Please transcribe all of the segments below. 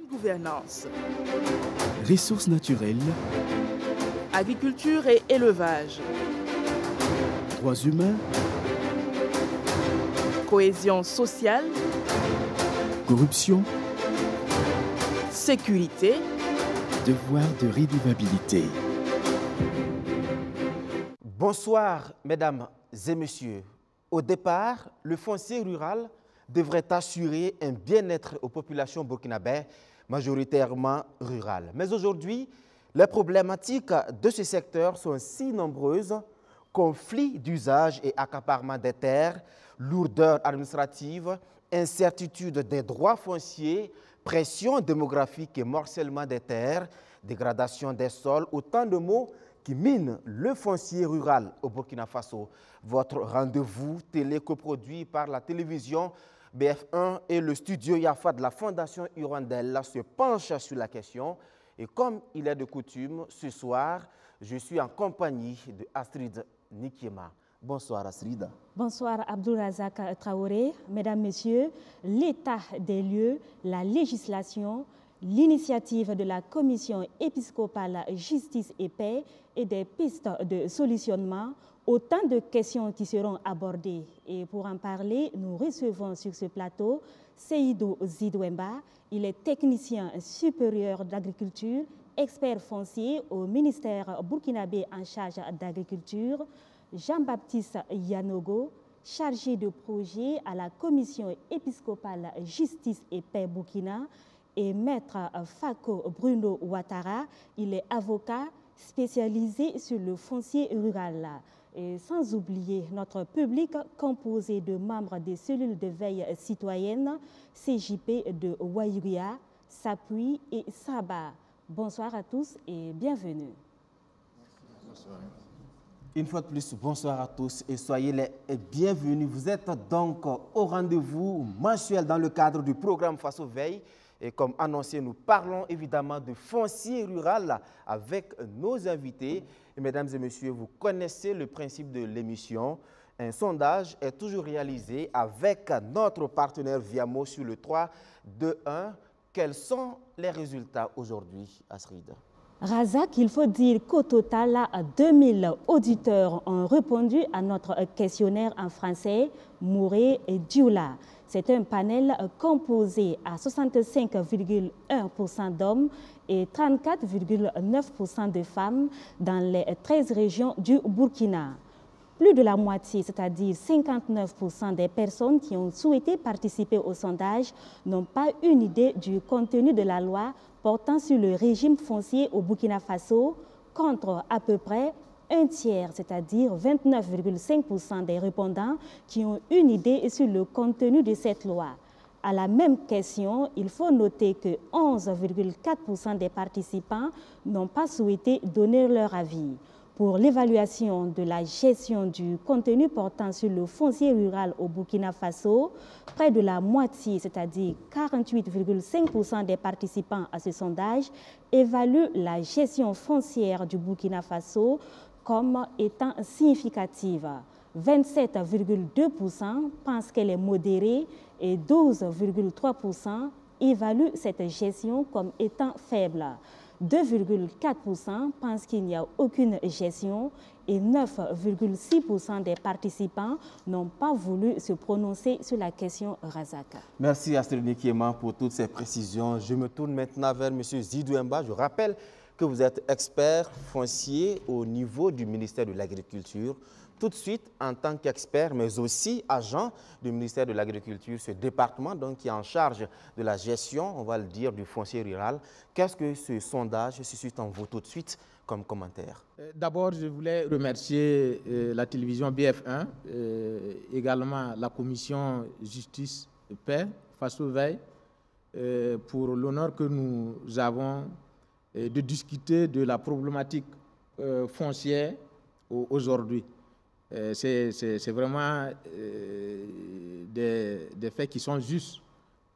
gouvernance, ressources naturelles, agriculture et élevage, droits humains, cohésion sociale, corruption, sécurité, devoir de redevabilité. Bonsoir, mesdames et messieurs. Au départ, le foncier rural devrait assurer un bien-être aux populations burkinabèses, majoritairement rurales. Mais aujourd'hui, les problématiques de ce secteur sont si nombreuses: conflits d'usage et accaparement des terres, lourdeur administrative, incertitude des droits fonciers, pression démographique et morcellement des terres, dégradation des sols, autant de mots qui minent le foncier rural au Burkina Faso. Votre rendez-vous télé coproduit par la télévision BF1 et le studio Yafa de la Fondation Hirondelle se penche sur la question. Et comme il est de coutume, ce soir, je suis en compagnie de Astrid Nikiema. Bonsoir Astrid. Bonsoir Abdourazak Traoré. Mesdames, Messieurs, l'état des lieux, la législation, l'initiative de la Commission épiscopale Justice et Paix et des pistes de solutionnement, autant de questions qui seront abordées. Et pour en parler, nous recevons sur ce plateau Seydou Zidouemba. Il est technicien supérieur d'agriculture, expert foncier au ministère burkinabé en charge d'agriculture. Jean-Baptiste Yanogo, chargé de projet à la Commission épiscopale Justice et Paix Burkina, et maître Fako Bruno Ouattara. Il est avocat spécialisé sur le foncier rural. Et sans oublier notre public composé de membres des cellules de veille citoyenne, CJP de Wayuria, Sapui et Saba. Bonsoir à tous et bienvenue. Bonsoir. Une fois de plus, bonsoir à tous et soyez les bienvenus. Vous êtes donc au rendez-vous mensuel dans le cadre du programme Faso Veille. Et comme annoncé, nous parlons évidemment de foncier rural avec nos invités. Et mesdames et messieurs, vous connaissez le principe de l'émission. Un sondage est toujours réalisé avec notre partenaire Viamo sur le 3, 2, 1. Quels sont les résultats aujourd'hui, Astrid? Razak, il faut dire qu'au total, 2000 auditeurs ont répondu à notre questionnaire en français, Mouré et Dioula. C'est un panel composé à 65,1% d'hommes et 34,9% de femmes dans les 13 régions du Burkina. Plus de la moitié, c'est-à-dire 59% des personnes qui ont souhaité participer au sondage n'ont pas une idée du contenu de la loi portant sur le régime foncier au Burkina Faso, contre à peu près un tiers, c'est-à-dire 29,5% des répondants qui ont une idée sur le contenu de cette loi. À la même question, il faut noter que 11,4% des participants n'ont pas souhaité donner leur avis. Pour l'évaluation de la gestion du contenu portant sur le foncier rural au Burkina Faso, près de la moitié, c'est-à-dire 48,5% des participants à ce sondage, évaluent la gestion foncière du Burkina Faso comme étant significative. 27,2% pensent qu'elle est modérée et 12,3% évaluent cette gestion comme étant faible. 2,4% pensent qu'il n'y a aucune gestion et 9,6% des participants n'ont pas voulu se prononcer sur la question Razaka. Merci Astrid Nikiema pour toutes ces précisions. Je me tourne maintenant vers M. Zidouemba. Je rappelle que vous êtes expert foncier au niveau du ministère de l'Agriculture. Tout de suite, en tant qu'expert, mais aussi agent du ministère de l'Agriculture, ce département donc, qui est en charge de la gestion, on va le dire, du foncier rural, qu'est-ce que ce sondage suscite en vous tout de suite comme commentaire? D'abord, je voulais remercier la télévision BF1, également la commission Justice et Paix, Faso Veille, pour l'honneur que nous avons de discuter de la problématique foncière aujourd'hui. C'est vraiment des faits qui sont justes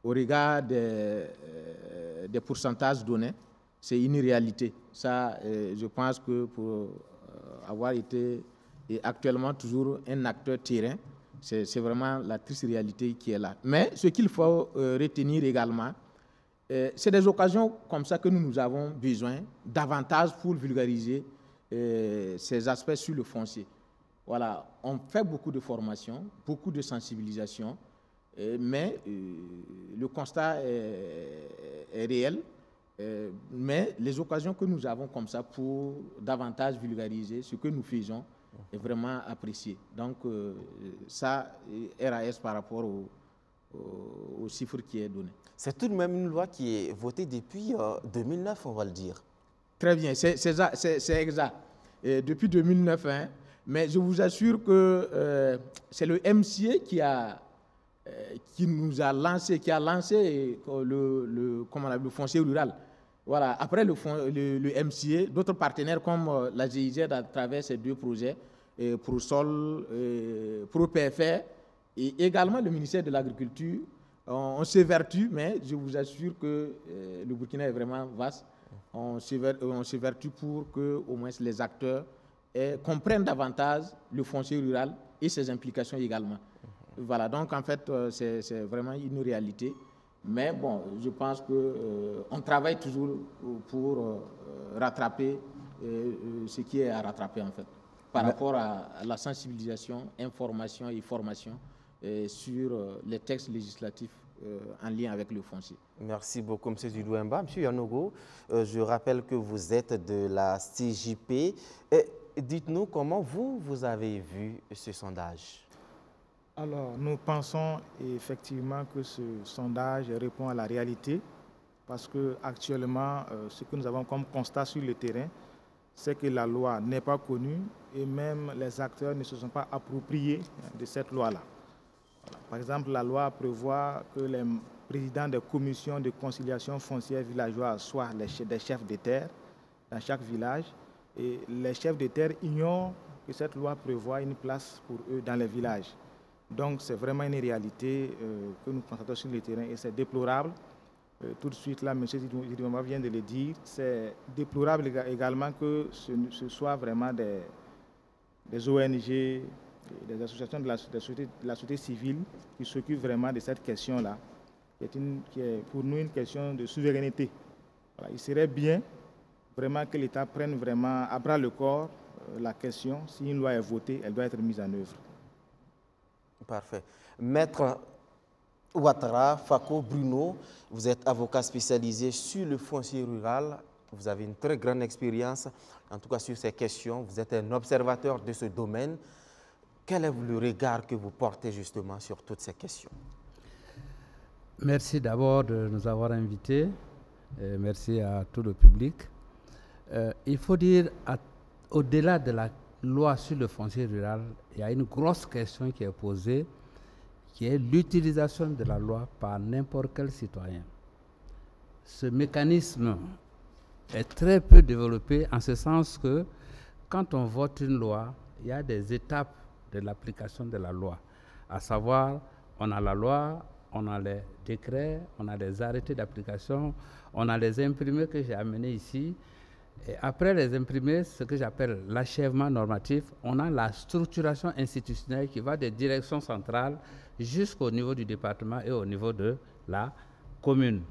au regard des pourcentages donnés. C'est une réalité. Ça, je pense que pour avoir été et actuellement toujours un acteur terrain, c'est vraiment la triste réalité qui est là. Mais ce qu'il faut retenir également, C'est des occasions comme ça que nous avons besoin davantage pour vulgariser ces aspects sur le foncier. Voilà, on fait beaucoup de formations, beaucoup de sensibilisation, mais le constat est réel. Mais les occasions que nous avons comme ça pour davantage vulgariser ce que nous faisons est vraiment apprécié. Donc, ça, RAS par rapport au chiffre qui est donné. C'est tout de même une loi qui est votée depuis 2009, on va le dire. Très bien, c'est exact. Depuis 2009, hein, mais je vous assure que c'est le MCA qui nous a lancé, le foncier rural. Voilà. Après le MCA, d'autres partenaires comme la GIZ à travers ces deux projets, ProSol, ProPFR et également le ministère de l'Agriculture, on s'évertue, mais je vous assure que le Burkina est vraiment vaste. On s'évertue pour que au moins les acteurs comprennent davantage le foncier rural et ses implications également. Voilà, donc en fait, c'est vraiment une réalité. Mais bon, je pense qu'on travaille toujours pour rattraper ce qui est à rattraper en fait, par rapport à la sensibilisation, information et formation sur les textes législatifs en lien avec le foncier. Merci beaucoup, M. Zidouemba. M. Yanogo, je rappelle que vous êtes de la CJP. Dites-nous comment vous avez vu ce sondage. Alors, nous pensons effectivement que ce sondage répond à la réalité parce qu'actuellement, ce que nous avons comme constat sur le terrain, c'est que la loi n'est pas connue et même les acteurs ne se sont pas appropriés de cette loi-là. Voilà. Par exemple, la loi prévoit que les présidents des commissions de conciliation foncière villageoise soient des chefs de terre dans chaque village et les chefs de terre ignorent que cette loi prévoit une place pour eux dans les villages. Donc, c'est vraiment une réalité que nous constatons sur le terrain et c'est déplorable. Tout de suite, là, M. Zidouemba vient de le dire, c'est déplorable également que ce soit vraiment des ONG, des associations de la société civile qui s'occupent vraiment de cette question-là, qui est pour nous une question de souveraineté. Voilà, il serait bien vraiment que l'État prenne vraiment à bras le corps la question. Si une loi est votée, elle doit être mise en œuvre. Parfait. Maître Ouattara, Fako, Bruno, vous êtes avocat spécialisé sur le foncier rural. Vous avez une très grande expérience, en tout cas sur ces questions. Vous êtes un observateur de ce domaine. Quel est le regard que vous portez justement sur toutes ces questions? Merci d'abord de nous avoir invités. Et merci à tout le public. Il faut dire, au-delà de la loi sur le foncier rural, il y a une grosse question qui est posée, qui est l'utilisation de la loi par n'importe quel citoyen. Ce mécanisme est très peu développé en ce sens que quand on vote une loi, il y a des étapes de l'application de la loi. À savoir, on a la loi, on a les décrets, on a les arrêtés d'application, on a les imprimés que j'ai amenés ici. Et après les imprimés, ce que j'appelle l'achèvement normatif, on a la structuration institutionnelle qui va des directions centrales jusqu'au niveau du département et au niveau de la commune.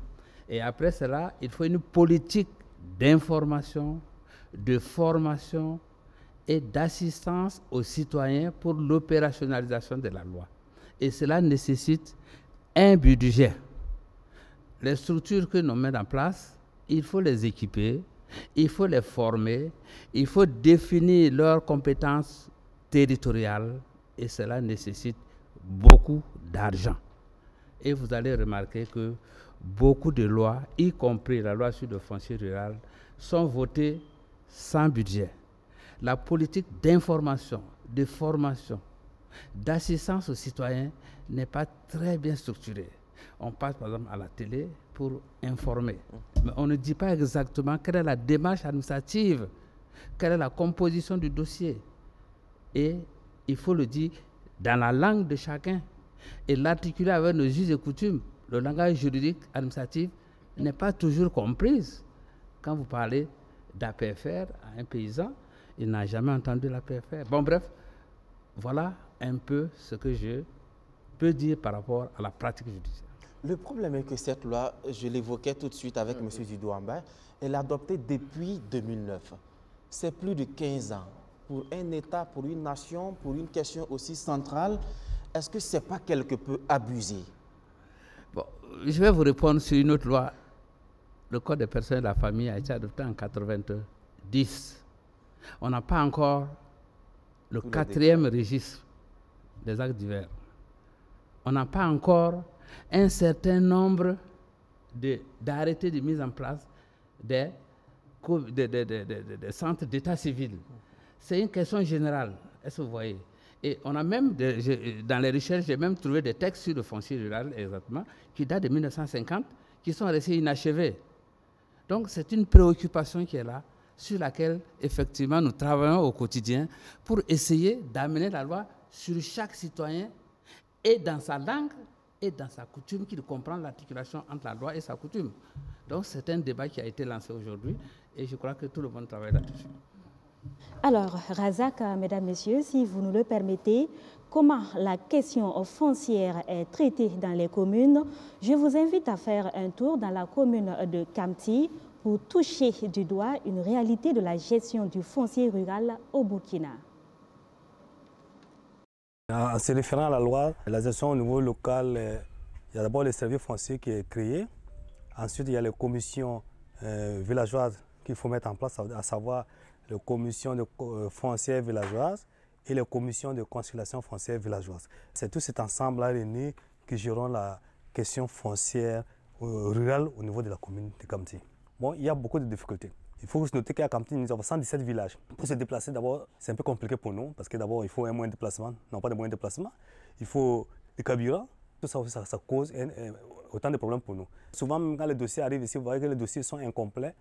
Et après cela, il faut une politique d'information, de formation et d'assistance aux citoyens pour l'opérationnalisation de la loi. Et cela nécessite un budget. Les structures que nous mettons en place, il faut les équiper, il faut les former, il faut définir leurs compétences territoriales et cela nécessite beaucoup d'argent. Et vous allez remarquer que beaucoup de lois, y compris la loi sur le foncier rural, sont votées sans budget. La politique d'information, de formation, d'assistance aux citoyens n'est pas très bien structurée. On passe par exemple à la télé pour informer. Mais on ne dit pas exactement quelle est la démarche administrative, quelle est la composition du dossier. Et il faut le dire dans la langue de chacun et l'articuler avec nos us et coutumes. Le langage juridique administratif n'est pas toujours compris. Quand vous parlez d'APFR à un paysan, il n'a jamais entendu l'APFR. Bon, bref, voilà un peu ce que je peux dire par rapport à la pratique judiciaire. Le problème est que cette loi, je l'évoquais tout de suite avec M. Didouamba, elle est adoptée depuis 2009. C'est plus de 15 ans. Pour un État, pour une nation, pour une question aussi centrale, est-ce que ce n'est pas quelque peu abusé? Bon, je vais vous répondre sur une autre loi. Le Code des personnes et de la famille a été adopté en 90. On n'a pas encore le quatrième registre des actes divers. On n'a pas encore un certain nombre d'arrêtés de mise en place des centres d'état civil. C'est une question générale, est-ce que vous voyez? Et on a même, dans les recherches, j'ai même trouvé des textes sur le foncier rural, exactement, qui datent de 1950, qui sont restés inachevés. Donc c'est une préoccupation qui est là, sur laquelle, effectivement, nous travaillons au quotidien pour essayer d'amener la loi sur chaque citoyen et dans sa langue et dans sa coutume, qu'il comprend l'articulation entre la loi et sa coutume. Donc c'est un débat qui a été lancé aujourd'hui et je crois que tout le monde travaille là-dessus. Alors, Razak, mesdames, messieurs, si vous nous le permettez, comment la question foncière est traitée dans les communes, je vous invite à faire un tour dans la commune de Kamti pour toucher du doigt une réalité de la gestion du foncier rural au Burkina. En se référant à la loi, la gestion au niveau local, il y a d'abord le service foncier qui est créé. Ensuite, il y a les commissions villageoises qu'il faut mettre en place, à savoir les commissions de foncières villageoises et les commissions de conciliation foncière villageoise. C'est tout cet ensemble-là réuni qui géreront la question foncière rurale au niveau de la commune de Kamti. Bon, il y a beaucoup de difficultés. Il faut se noter qu'à Kamti, nous avons 117 villages. Pour se déplacer, d'abord, c'est un peu compliqué pour nous, parce que d'abord, il faut un moyen de déplacement, non pas de moyen de déplacement. Il faut des carburants. Tout ça, ça cause autant de problèmes pour nous. Souvent, même quand les dossiers arrivent ici, vous voyez que les dossiers sont incomplets.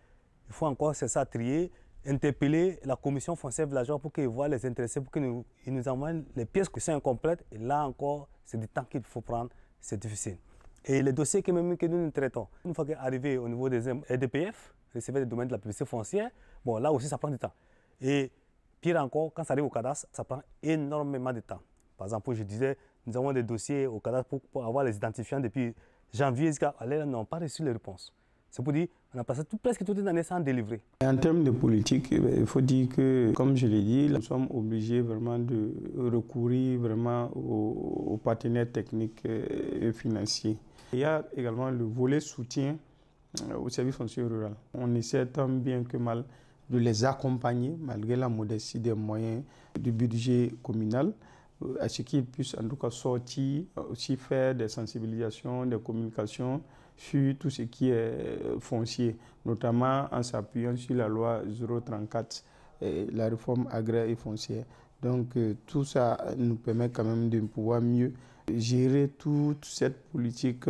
Il faut encore cesser à trier, interpeller la commission foncière villageoise pour qu'ils voient les intéressés, pour qu'ils nous envoient les pièces qui sont incomplètes. Et là encore, c'est du temps qu'il faut prendre, c'est difficile. Et les dossiers que nous traitons, une fois qu'arrivé au niveau des RDPF, recevoir des domaines de la publicité foncière, bon, là aussi, ça prend du temps. Et pire encore, quand ça arrive au cadastre, ça prend énormément de temps. Par exemple, je disais, nous avons des dossiers au cadastre pour avoir les identifiants depuis janvier jusqu'à là, n'ont pas reçu les réponses. C'est pour dire qu'on a passé presque toute l'année sans délivrer. En termes de politique, il faut dire que, comme je l'ai dit, nous sommes obligés vraiment de recourir vraiment aux partenaires techniques et financiers. Il y a également le volet soutien au service foncier rural. On essaie tant bien que mal de les accompagner, malgré la modestie des moyens du budget communal, à ce qu'ils puissent en tout cas sortir, aussi faire des sensibilisations, des communications sur tout ce qui est foncier, notamment en s'appuyant sur la loi 034, la réforme agraire et foncière. Donc tout ça nous permet quand même de pouvoir mieux gérer toute cette politique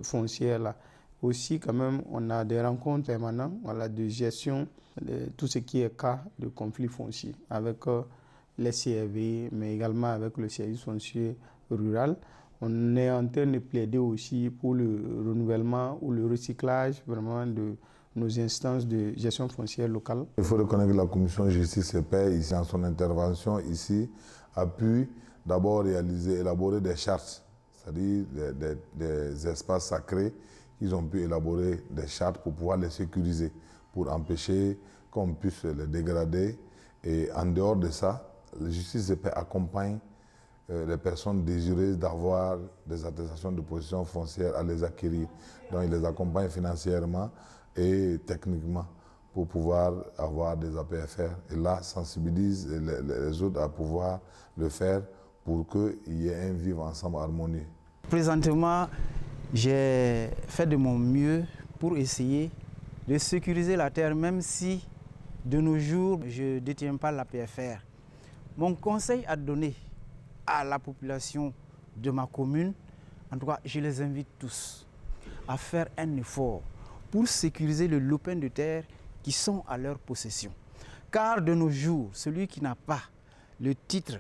foncière-là. Aussi, quand même, on a des rencontres permanentes, voilà, de gestion de tout ce qui est cas de conflit foncier avec les CRV, mais également avec le service foncier rural. On est en train de plaider aussi pour le renouvellement ou le recyclage vraiment de nos instances de gestion foncière locale. Il faut reconnaître que la commission justice et paix, ici, en son intervention ici, a pu d'abord élaborer des chartes, c'est-à-dire des espaces sacrés. Ils ont pu élaborer des chartes pour pouvoir les sécuriser, pour empêcher qu'on puisse les dégrader. Et en dehors de ça, la justice et paix accompagne les personnes désireuses d'avoir des attestations de possession foncière à les acquérir. Donc, ils les accompagnent financièrement et techniquement pour pouvoir avoir des APFR. Et là, sensibilise les autres à pouvoir le faire pour qu'il y ait un vivre ensemble harmonieux. Présentement, j'ai fait de mon mieux pour essayer de sécuriser la terre, même si de nos jours, je ne détiens pas la PFR. Mon conseil à donner à la population de ma commune, en tout cas, je les invite tous à faire un effort pour sécuriser le lopin de terre qui sont à leur possession. Car de nos jours, celui qui n'a pas le titre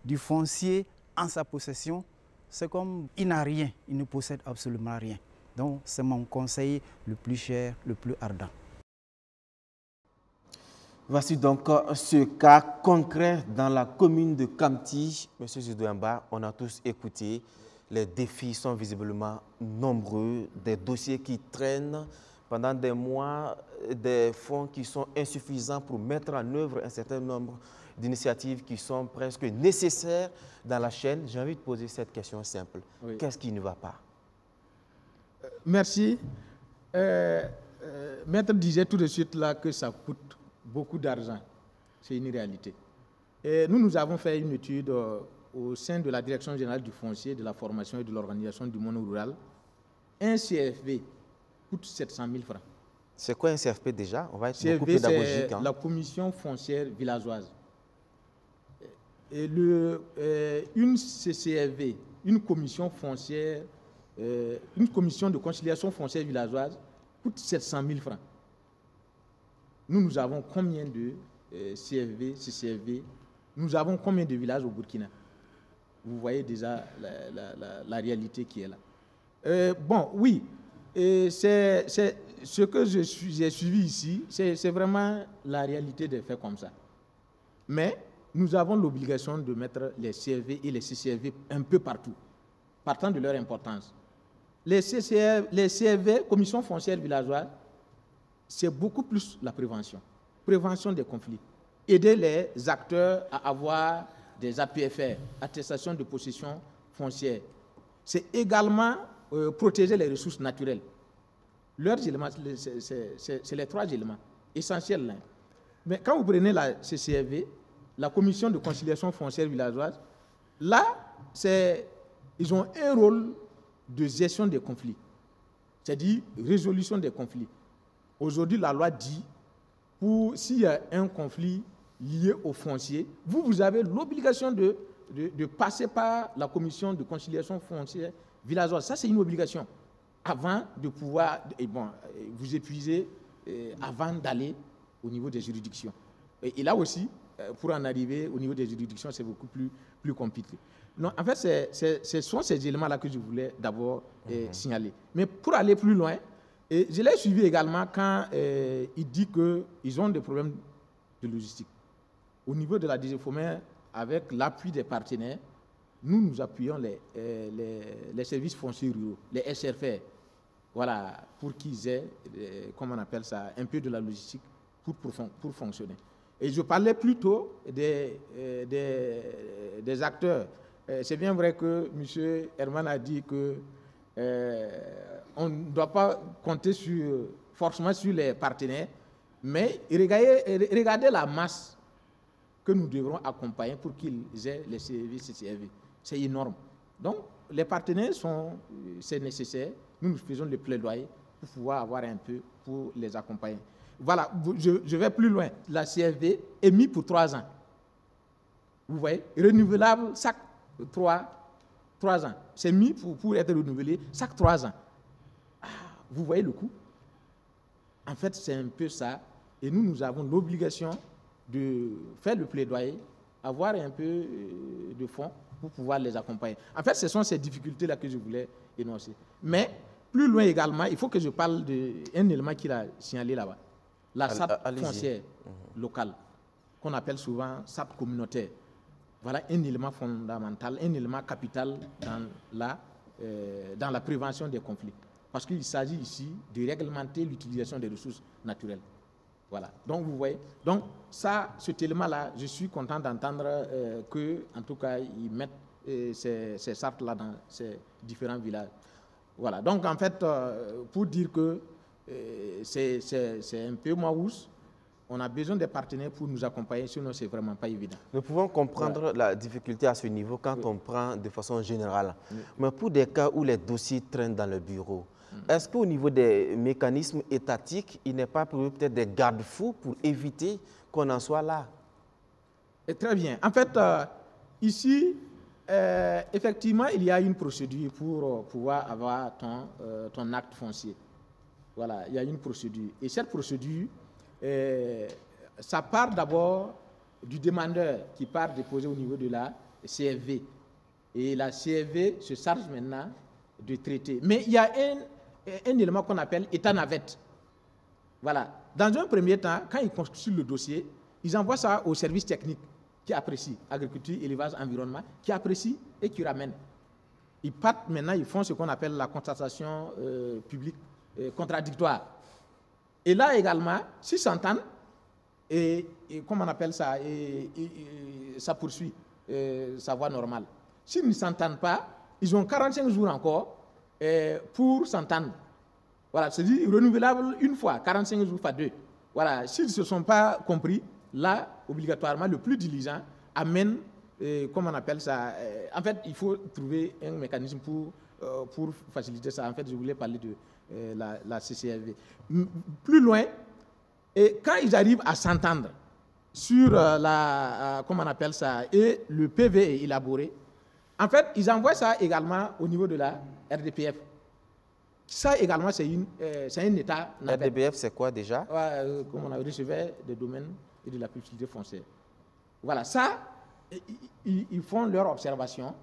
du foncier en sa possession, c'est comme il n'a rien, il ne possède absolument rien. Donc c'est mon conseil le plus cher, le plus ardent. Voici donc ce cas concret dans la commune de Kamti. Monsieur Zidouamba, on a tous écouté les défis sont visiblement nombreux, des dossiers qui traînent pendant des mois, des fonds qui sont insuffisants pour mettre en œuvre un certain nombre d'initiatives qui sont presque nécessaires dans la chaîne. J'ai envie de poser cette question simple. Oui. Qu'est-ce qui ne va pas? Merci. Maître disait tout de suite là que ça coûte beaucoup d'argent. C'est une réalité. Et nous avons fait une étude au sein de la Direction générale du foncier, de la formation et de l'organisation du monde rural. Un CFV coûte 700 000 francs. C'est quoi un CFP déjà? On va être beaucoup pédagogique. C'est la commission foncière villageoise. Et une CCFV, une commission foncière, une commission de conciliation foncière villageoise coûte 700 000 francs. Nous avons combien de CFV, CCFV? Nous avons combien de villages au Burkina? Vous voyez déjà la réalité qui est là. Bon, oui, c'est ce que j'ai suivi ici, c'est vraiment la réalité des faits comme ça. Mais nous avons l'obligation de mettre les CFV et les CCFV un peu partout, partant de leur importance. Les CFV, Commission foncière villageoise, c'est beaucoup plus la prévention. Prévention des conflits. Aider les acteurs à avoir des APFR, attestations de possession foncière. C'est également protéger les ressources naturelles. Leurs éléments, c'est les trois éléments essentiels. Là. Mais quand vous prenez la CCFV, la Commission de conciliation foncière villageoise, là, ils ont un rôle de gestion des conflits, c'est-à-dire résolution des conflits. Aujourd'hui, la loi dit, s'il y a un conflit lié au foncier, vous avez l'obligation de passer par la commission de conciliation foncière villageoise. Ça, c'est une obligation avant de pouvoir vous épuiser avant d'aller au niveau des juridictions. Et là aussi, pour en arriver au niveau des juridictions, c'est beaucoup plus compliqué. Non, en fait, ce sont ces éléments-là que je voulais d'abord signaler. Mais pour aller plus loin, je l'ai suivi également quand il dit qu'ils ont des problèmes de logistique. Au niveau de la DG Fomer, avec l'appui des partenaires, nous appuyons les services fonciers ruraux, les SRFR, voilà, pour qu'ils aient, comment on appelle ça, un peu de la logistique pour fonctionner. Et je parlais plutôt des acteurs. C'est bien vrai que M. Herman a dit que on ne doit pas compter forcément sur les partenaires, mais regardez la masse que nous devrons accompagner pour qu'ils aient les services CCFV. C'est énorme. Donc, les partenaires c'est nécessaire. Nous faisons le plaidoyer pour pouvoir avoir un peu pour les accompagner. Voilà, je vais plus loin. La CFV est mise pour 3 ans. Vous voyez, renouvelable chaque 3 ans. C'est mis pour être renouvelé chaque 3 ans. Vous voyez le coût? En fait, c'est un peu ça. Et nous avons l'obligation de faire le plaidoyer, avoir un peu de fonds pour pouvoir les accompagner. En fait, ce sont ces difficultés-là que je voulais énoncer. Mais plus loin également, il faut que je parle d'un élément qu'il a signalé là-bas. La SAP foncière locale, qu'on appelle souvent SAP communautaire. Voilà un élément fondamental, un élément capital dans la prévention des conflits. Parce qu'il s'agit ici de réglementer l'utilisation des ressources naturelles. Voilà. Donc, vous voyez. Donc, cet élément-là, je suis content d'entendre qu'en tout cas, ils mettent ces SAP-là dans ces différents villages. Voilà. Donc, en fait, pour dire que c'est un peu maousse, on a besoin des partenaires pour nous accompagner, sinon ce n'est vraiment pas évident. Nous pouvons comprendre la difficulté à ce niveau quand on prend de façon générale. Mais pour des cas où les dossiers traînent dans le bureau, est-ce qu'au niveau des mécanismes étatiques, il n'est pas prévu peut-être des garde-fous pour éviter qu'on en soit là? Et très bien. En fait, ici, effectivement, il y a une procédure pour pouvoir avoir ton acte foncier. Voilà, il y a une procédure. Et cette procédure, ça part d'abord du demandeur qui part déposer au niveau de la CFV. Et la CFV se charge maintenant de traiter. Mais il y a un élément qu'on appelle état navette. Voilà. Dans un premier temps, quand ils constituent le dossier, ils envoient ça au service technique qui apprécie, agriculture, élevage, environnement, qui apprécie et qui ramène. Ils partent maintenant, ils font ce qu'on appelle la constatation publique contradictoire. Et là également, s'ils s'entendent, et comment on appelle ça, ça poursuit sa voie normale. S'ils ne s'entendent pas, ils ont 45 jours encore pour s'entendre. Voilà, c'est-à-dire renouvelable une fois, 45 jours fois 2. Voilà, s'ils ne se sont pas compris, là, obligatoirement, le plus diligent amène, comment on appelle ça, en fait, il faut trouver un mécanisme pour faciliter ça. En fait, je voulais parler de la CCRV. Plus loin, et quand ils arrivent à s'entendre sur comment on appelle ça, et le PV est élaboré, en fait, ils envoient ça également au niveau de la RDPF. Ça également, c'est un État. RDPF, c'est quoi déjà? Comme on a recevait des domaines et de la publicité foncière. Voilà, ça, ils font leur observation,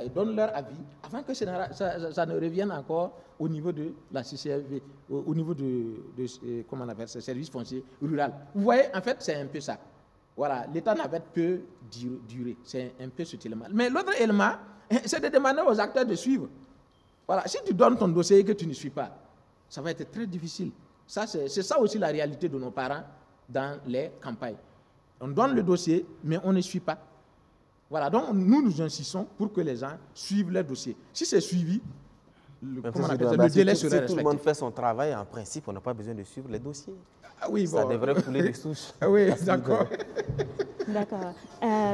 ils donnent leur avis, avant que ça ne revienne encore au niveau de la CCRV, au niveau de comment on appelle ça, service foncier rural. Vous voyez, en fait, c'est un peu ça. Voilà, l'État n'avait peu duré, c'est un peu cet élément. Mais l'autre élément, c'est de demander aux acteurs de suivre. Voilà, si tu donnes ton dossier et que tu ne suis pas, ça va être très difficile. Ça, c'est ça aussi la réalité de nos parents dans les campagnes. On donne le dossier, mais on ne suit pas. Voilà, donc nous insistons pour que les gens suivent leur dossier. Si c'est suivi, le délai serait respecté. Si tout le monde fait son travail, en principe, on n'a pas besoin de suivre les dossiers. Ah oui, ça devrait couler de souche. Oui, d'accord. D'accord.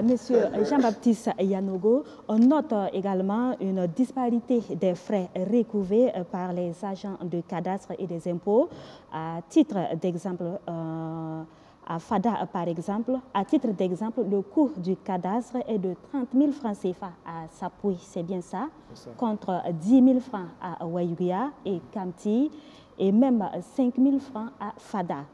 Monsieur Jean-Baptiste Yanogo, on note également une disparité des frais recouvrés par les agents de cadastre et des impôts. À titre d'exemple, à FADA, par exemple, à titre d'exemple, le coût du cadastre est de 30 000 francs CFA à Sapui, c'est bien ça, contre 10 000 francs à Wayugia et Kamti, et même 5 000 francs à FADA.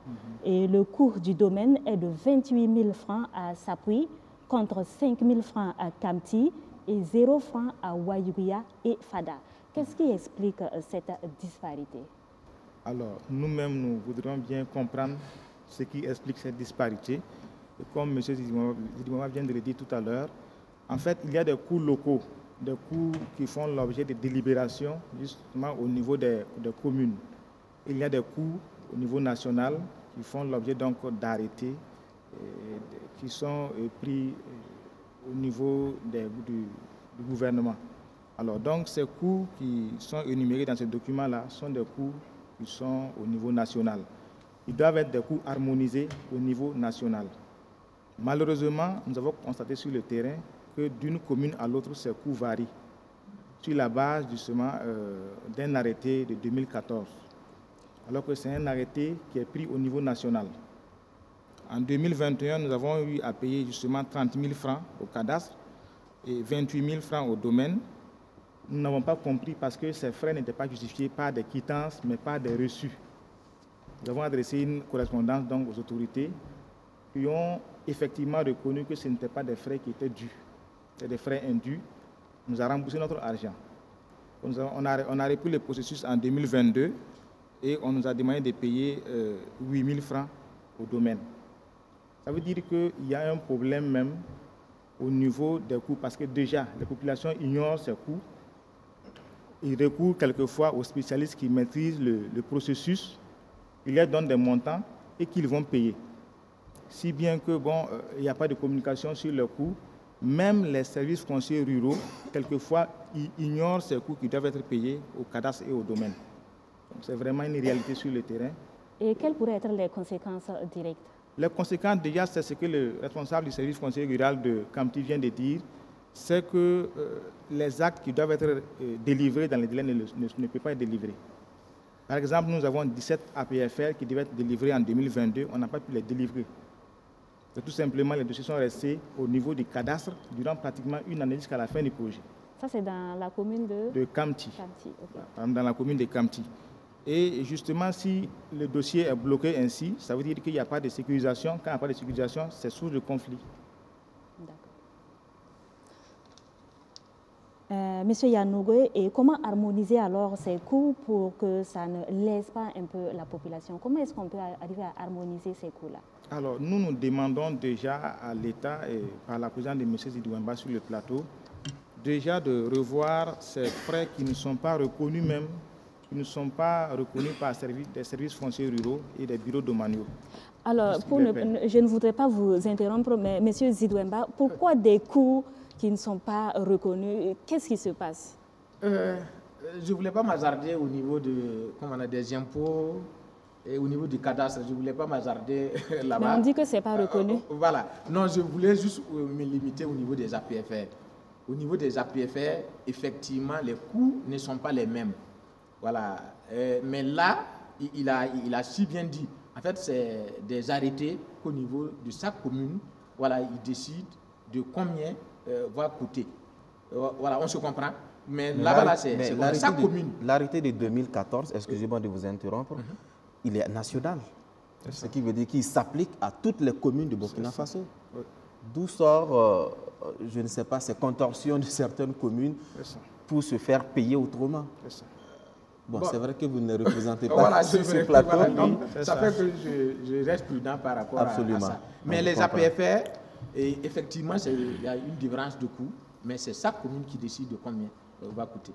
Et le coût du domaine est de 28 000 francs à Sapui, contre 5 000 francs à Kamti et 0 francs à Wayugia et FADA. Qu'est-ce qui explique cette disparité? Alors, nous-mêmes, nous voudrions bien comprendre ce qui explique cette disparité. Et comme M. Zidimama vient de le dire tout à l'heure, en fait, il y a des coûts locaux, des coûts qui font l'objet de délibérations justement au niveau des communes. Il y a des coûts au niveau national qui font l'objet donc d'arrêtés qui sont pris au niveau du gouvernement. Alors donc ces coûts qui sont énumérés dans ce document-là sont des coûts qui sont au niveau national. Ils doivent être des coûts harmonisés au niveau national. Malheureusement, nous avons constaté sur le terrain que d'une commune à l'autre, ces coûts varient sur la base justement d'un arrêté de 2014, alors que c'est un arrêté qui est pris au niveau national. En 2021, nous avons eu à payer justement 30 000 francs au cadastre et 28 000 francs au domaine. Nous n'avons pas compris parce que ces frais n'étaient pas justifiés par des quittances, mais par des reçus. Nous avons adressé une correspondance donc aux autorités qui ont effectivement reconnu que ce n'étaient pas des frais qui étaient dus, c'est des frais indus. On nous a remboursé notre argent. On a repris le processus en 2022 et on nous a demandé de payer 8 000 francs au domaine. Ça veut dire qu'il y a un problème même au niveau des coûts parce que déjà, les populations ignorent ces coûts. Ils recourent quelquefois aux spécialistes qui maîtrisent le processus. Ils leur donnent des montants et qu'ils vont payer. Si bien que, il n'y a pas de communication sur le coût, même les services fonciers ruraux, quelquefois, ils ignorent ces coûts qui doivent être payés au cadastre et au domaine. C'est vraiment une réalité sur le terrain. Et quelles pourraient être les conséquences directes? Les conséquences, déjà, c'est ce que le responsable du service foncier rural de Kamti vient de dire, c'est que les actes qui doivent être délivrés dans les délais ne peuvent pas être délivrés. Par exemple, nous avons 17 APFR qui devaient être délivrés en 2022, on n'a pas pu les délivrer. Tout simplement, les dossiers sont restés au niveau du cadastre durant pratiquement une année jusqu'à la fin du projet. Ça, c'est dans la commune de Kamti. Okay. Dans la commune de Kamti. Et justement, si le dossier est bloqué ainsi, ça veut dire qu'il n'y a pas de sécurisation. Quand il n'y a pas de sécurisation, c'est source de conflit. Monsieur Yanogo, et comment harmoniser alors ces coûts pour que ça ne laisse pas un peu la population? Comment est-ce qu'on peut arriver à harmoniser ces coûts-là? Alors, nous demandons déjà à l'État, et par la présence de M. Zidouemba sur le plateau, déjà de revoir ces frais qui ne sont pas reconnus même, qui ne sont pas reconnus par des services fonciers ruraux et des bureaux domaniaux. Alors, je ne voudrais pas vous interrompre, mais M. Zidouemba, pourquoi des coûts qui ne sont pas reconnus? Qu'est-ce qui se passe? Je ne voulais pas m'hasarder au niveau des impôts et au niveau du cadastre. Je ne voulais pas m'hasarder là-bas. Mais on dit que ce n'est pas reconnu. Voilà. Non, je voulais juste me limiter au niveau des APFR. Au niveau des APFR, effectivement, les coûts ne sont pas les mêmes. Voilà. Mais là, il a si bien dit. En fait, c'est des arrêtés qu'au niveau de chaque commune, voilà, il décide de combien va coûter. Voilà, on se comprend. Mais là-bas, c'est chaque commune. L'arrêté de 2014, excusez-moi de vous interrompre, il est national. Ce qui veut dire qu'il s'applique à toutes les communes de Burkina Faso. D'où sort, je ne sais pas, ces contorsions de certaines communes pour se faire payer autrement. Bon, c'est vrai que vous ne représentez pas voilà, sur ce plateau. Voilà, donc, ça fait que je reste prudent par rapport à ça. Mais les APFR, effectivement, il y a une différence de coût, mais c'est chaque commune qui décide de combien va coûter.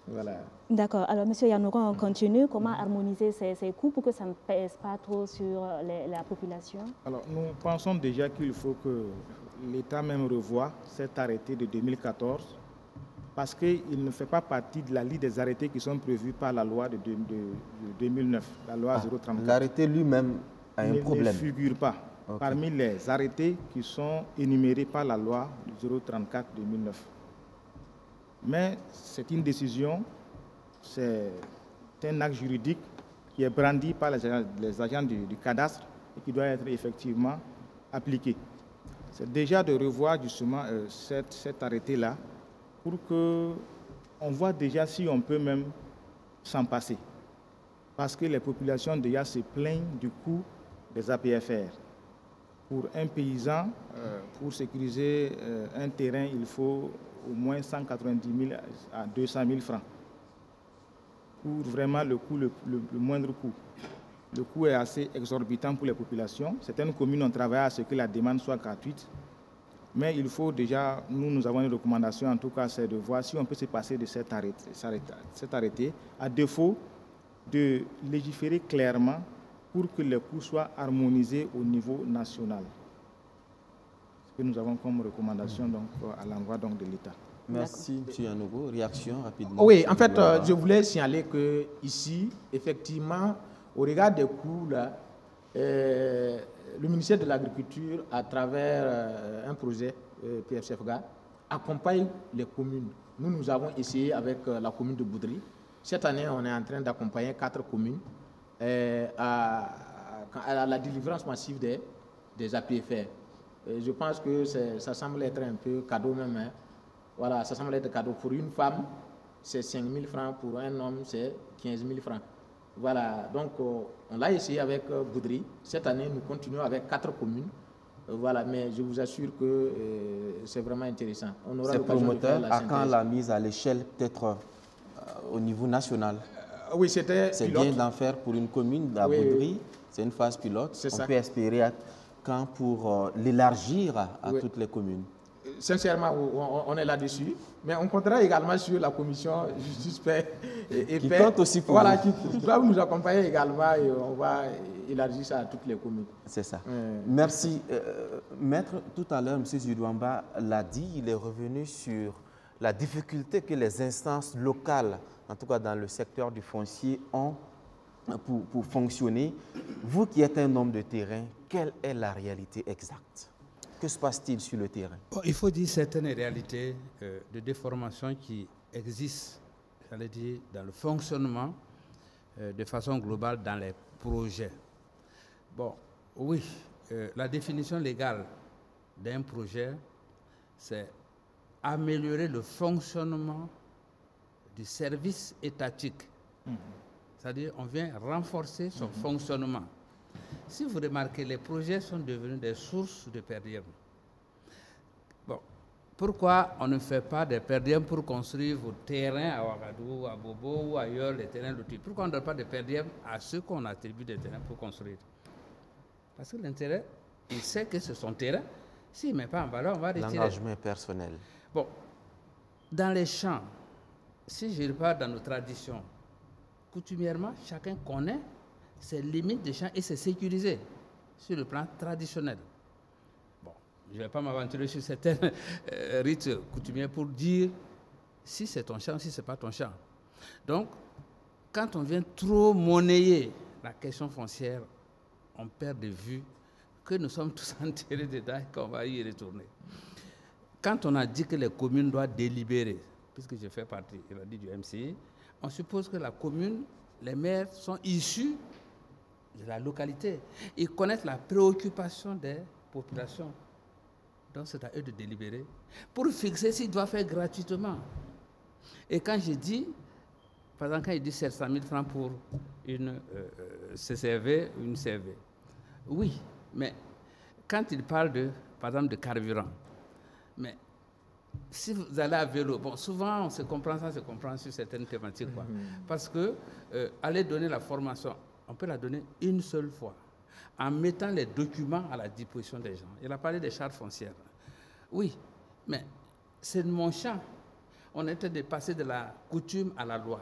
Voilà. D'accord. Alors, M. Yanouron, on continue. Comment harmoniser ces coûts pour que ça ne pèse pas trop sur la population? Alors, nous pensons déjà qu'il faut que l'État même revoie cet arrêté de 2014 parce qu'il ne fait pas partie de la liste des arrêtés qui sont prévus par la loi de 2009, la loi 034. L'arrêté lui-même a un problème. Il ne figure pas parmi les arrêtés qui sont énumérés par la loi 034-2009. Mais c'est une décision, c'est un acte juridique qui est brandi par les agents du cadastre et qui doit être effectivement appliqué. C'est déjà de revoir justement cet arrêté-là pour qu'on voit déjà si on peut même s'en passer. Parce que les populations déjà se plaignent du coût des APFR. Pour un paysan, pour sécuriser un terrain, il faut au moins 190 000 à 200 000 francs. Pour vraiment le coût, le moindre coût. Le coût est assez exorbitant pour les populations. Certaines communes ont travaillé à ce que la demande soit gratuite. Mais il faut déjà, nous avons une recommandation, en tout cas, c'est de voir si on peut se passer de cet arrêté, à défaut de légiférer clairement pour que les coûts soient harmonisés au niveau national. Ce que nous avons comme recommandation donc, à l'endroit de l'État. Merci, M. Yanougo. Réaction rapidement. Oui, en fait, je voulais signaler que ici, effectivement, au regard des coûts, là, le ministère de l'Agriculture, à travers un projet PFCFGA, accompagne les communes. Nous avons essayé avec la commune de Boudry. Cette année, on est en train d'accompagner 4 communes à la délivrance massive des APFR. Je pense que ça semble être un peu cadeau même. Hein. Voilà, ça semble être cadeau. Pour une femme, c'est 5 000 francs. Pour un homme, c'est 15 000 francs. Voilà, donc on l'a essayé avec Boudry. Cette année, nous continuons avec 4 communes. Voilà, mais je vous assure que c'est vraiment intéressant. On aura l'occasion de faire la synthèse. À quand la mise à l'échelle, peut-être au niveau national? Oui, c'était c'est bien d'en faire pour une commune, à Boudry. Oui. C'est une phase pilote. On peut espérer quand pour l'élargir à toutes les communes. Sincèrement, on est là-dessus, mais on comptera également sur la commission justice, paix et qui compte aussi pour voilà, qui doit nous accompagner également et on va élargir ça à toutes les communes. C'est ça. Merci. Maître, tout à l'heure, M. Zidouemba l'a dit, il est revenu sur la difficulté que les instances locales, en tout cas dans le secteur du foncier, ont pour fonctionner. Vous qui êtes un homme de terrain, quelle est la réalité exacte? Que se passe-t-il sur le terrain? Il faut dire certaines réalités de déformation qui existent, j'allais dire, dans le fonctionnement de façon globale dans les projets. Bon, oui, la définition légale d'un projet, c'est améliorer le fonctionnement du service étatique. C'est-à-dire, on vient renforcer son fonctionnement. Si vous remarquez, les projets sont devenus des sources de per diem. Bon, pourquoi on ne fait pas des per diem pour construire vos terrains à Ouagadougou, à Bobo ou ailleurs, les terrains lotis? Pourquoi on ne donne pas de per diem à ceux qu'on attribue des terrains pour construire? Parce que l'intérêt, il sait que c'est son terrain. S'il ne met pas en valeur, on va retirer. L'engagement est personnel. Bon, dans les champs, si je repars dans nos traditions, coutumièrement, chacun connaît ses limites des champs et c'est sécurisé sur le plan traditionnel. Bon, je ne vais pas m'aventurer sur certains rites coutumiers pour dire si c'est ton champ ou si ce n'est pas ton champ. Donc, quand on vient trop monnayer la question foncière, on perd de vue que nous sommes tous enterrés dedans et qu'on va y retourner. Quand on a dit que les communes doivent délibérer, puisque je fais partie, il a dit du MCI, on suppose que la commune, les maires sont issus de la localité. Ils connaissent la préoccupation des populations. Donc c'est à eux de délibérer pour fixer s'ils doivent faire gratuitement. Et quand je dis, par exemple, quand il dit 700 000 francs pour une CCV, une CV, oui, mais quand il parle de, par exemple, de carburant, mais si vous allez à vélo, bon, souvent on se comprend sur certaines thématiques, quoi. Parce que aller donner la formation, on peut la donner une seule fois, en mettant les documents à la disposition des gens. Il a parlé des chartes foncières. Oui, mais c'est mon champ. On était de passer de la coutume à la loi.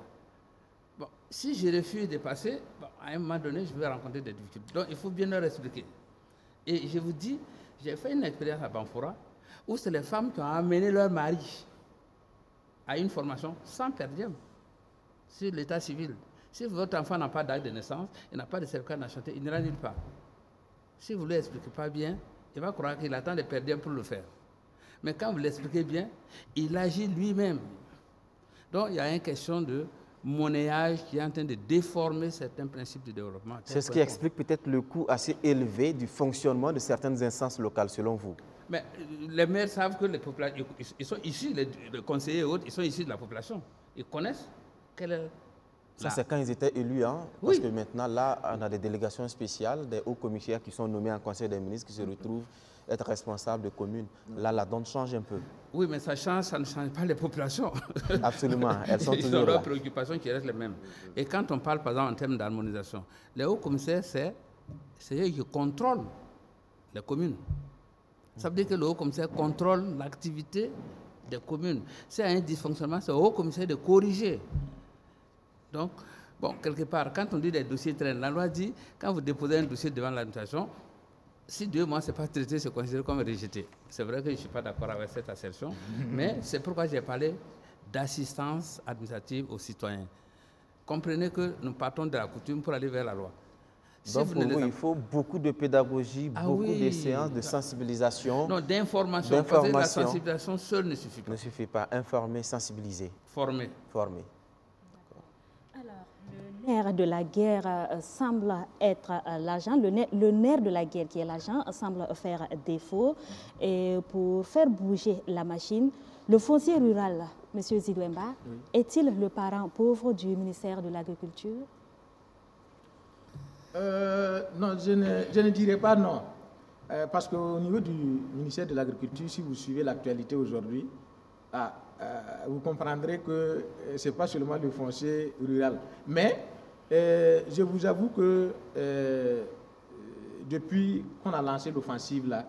Bon, si je refuse de passer, bon, à un moment donné, je vais rencontrer des difficultés. Donc, il faut bien leur expliquer. Et je vous dis, j'ai fait une expérience à Banfora, où c'est les femmes qui ont amené leur mari à une formation sans per diem sur l'état civil. Si votre enfant n'a pas d'acte de naissance, il n'a pas de certificat de nationalité, il n'ira nulle part. Si vous ne lui expliquez pas bien, il va croire qu'il attend des per diem pour le faire. Mais quand vous l'expliquez bien, il agit lui-même. Donc il y a une question de monnayage qui est en train de déformer certains principes de développement. C'est ce qui explique peut-être le coût assez élevé du fonctionnement de certaines instances locales, selon vous. Mais les maires savent que les populations, ils sont issus, les conseillers et autres, ils sont issus de la population. Ils connaissent quelle est... Ça, c'est quand ils étaient élus, hein? Parce que maintenant, là, on a des délégations spéciales, des hauts commissaires qui sont nommés en Conseil des ministres, qui se retrouvent être responsables de communes. Là, la donne change un peu. Oui, mais ça ne change pas les populations. Absolument, elles sont toujours là. Ils ont leurs préoccupations qui restent les mêmes. Et quand on parle, par exemple, en termes d'harmonisation, les hauts commissaires, c'est eux qui contrôlent les communes. Ça veut dire que le haut commissaire contrôle l'activité des communes. S'il y a un dysfonctionnement, c'est au haut commissaire de corriger. Donc, bon, quelque part, quand on dit des dossiers traînent, la loi dit, quand vous déposez un dossier devant l'administration, si 2 mois, ce n'est pas traité, c'est considéré comme rejeté. C'est vrai que je ne suis pas d'accord avec cette assertion, mais c'est pourquoi j'ai parlé d'assistance administrative aux citoyens. Comprenez que nous partons de la coutume pour aller vers la loi. Si donc, pour vous, il faut beaucoup de pédagogie, beaucoup de séances de sensibilisation. Non, d'information. Parce que la sensibilisation seule ne suffit pas. Ne suffit pas. Informer, sensibiliser. Former. Former. Le nerf de la guerre semble être l'argent. Le nerf de la guerre, qui est l'argent, semble faire défaut. Et pour faire bouger la machine, le foncier rural, M. Zidouemba, est-il le parent pauvre du ministère de l'Agriculture? Non, je ne dirais pas non. Parce qu'au niveau du ministère de l'Agriculture, si vous suivez l'actualité aujourd'hui, vous comprendrez que ce n'est pas seulement le foncier rural. Mais je vous avoue que depuis qu'on a lancé l'offensive, là,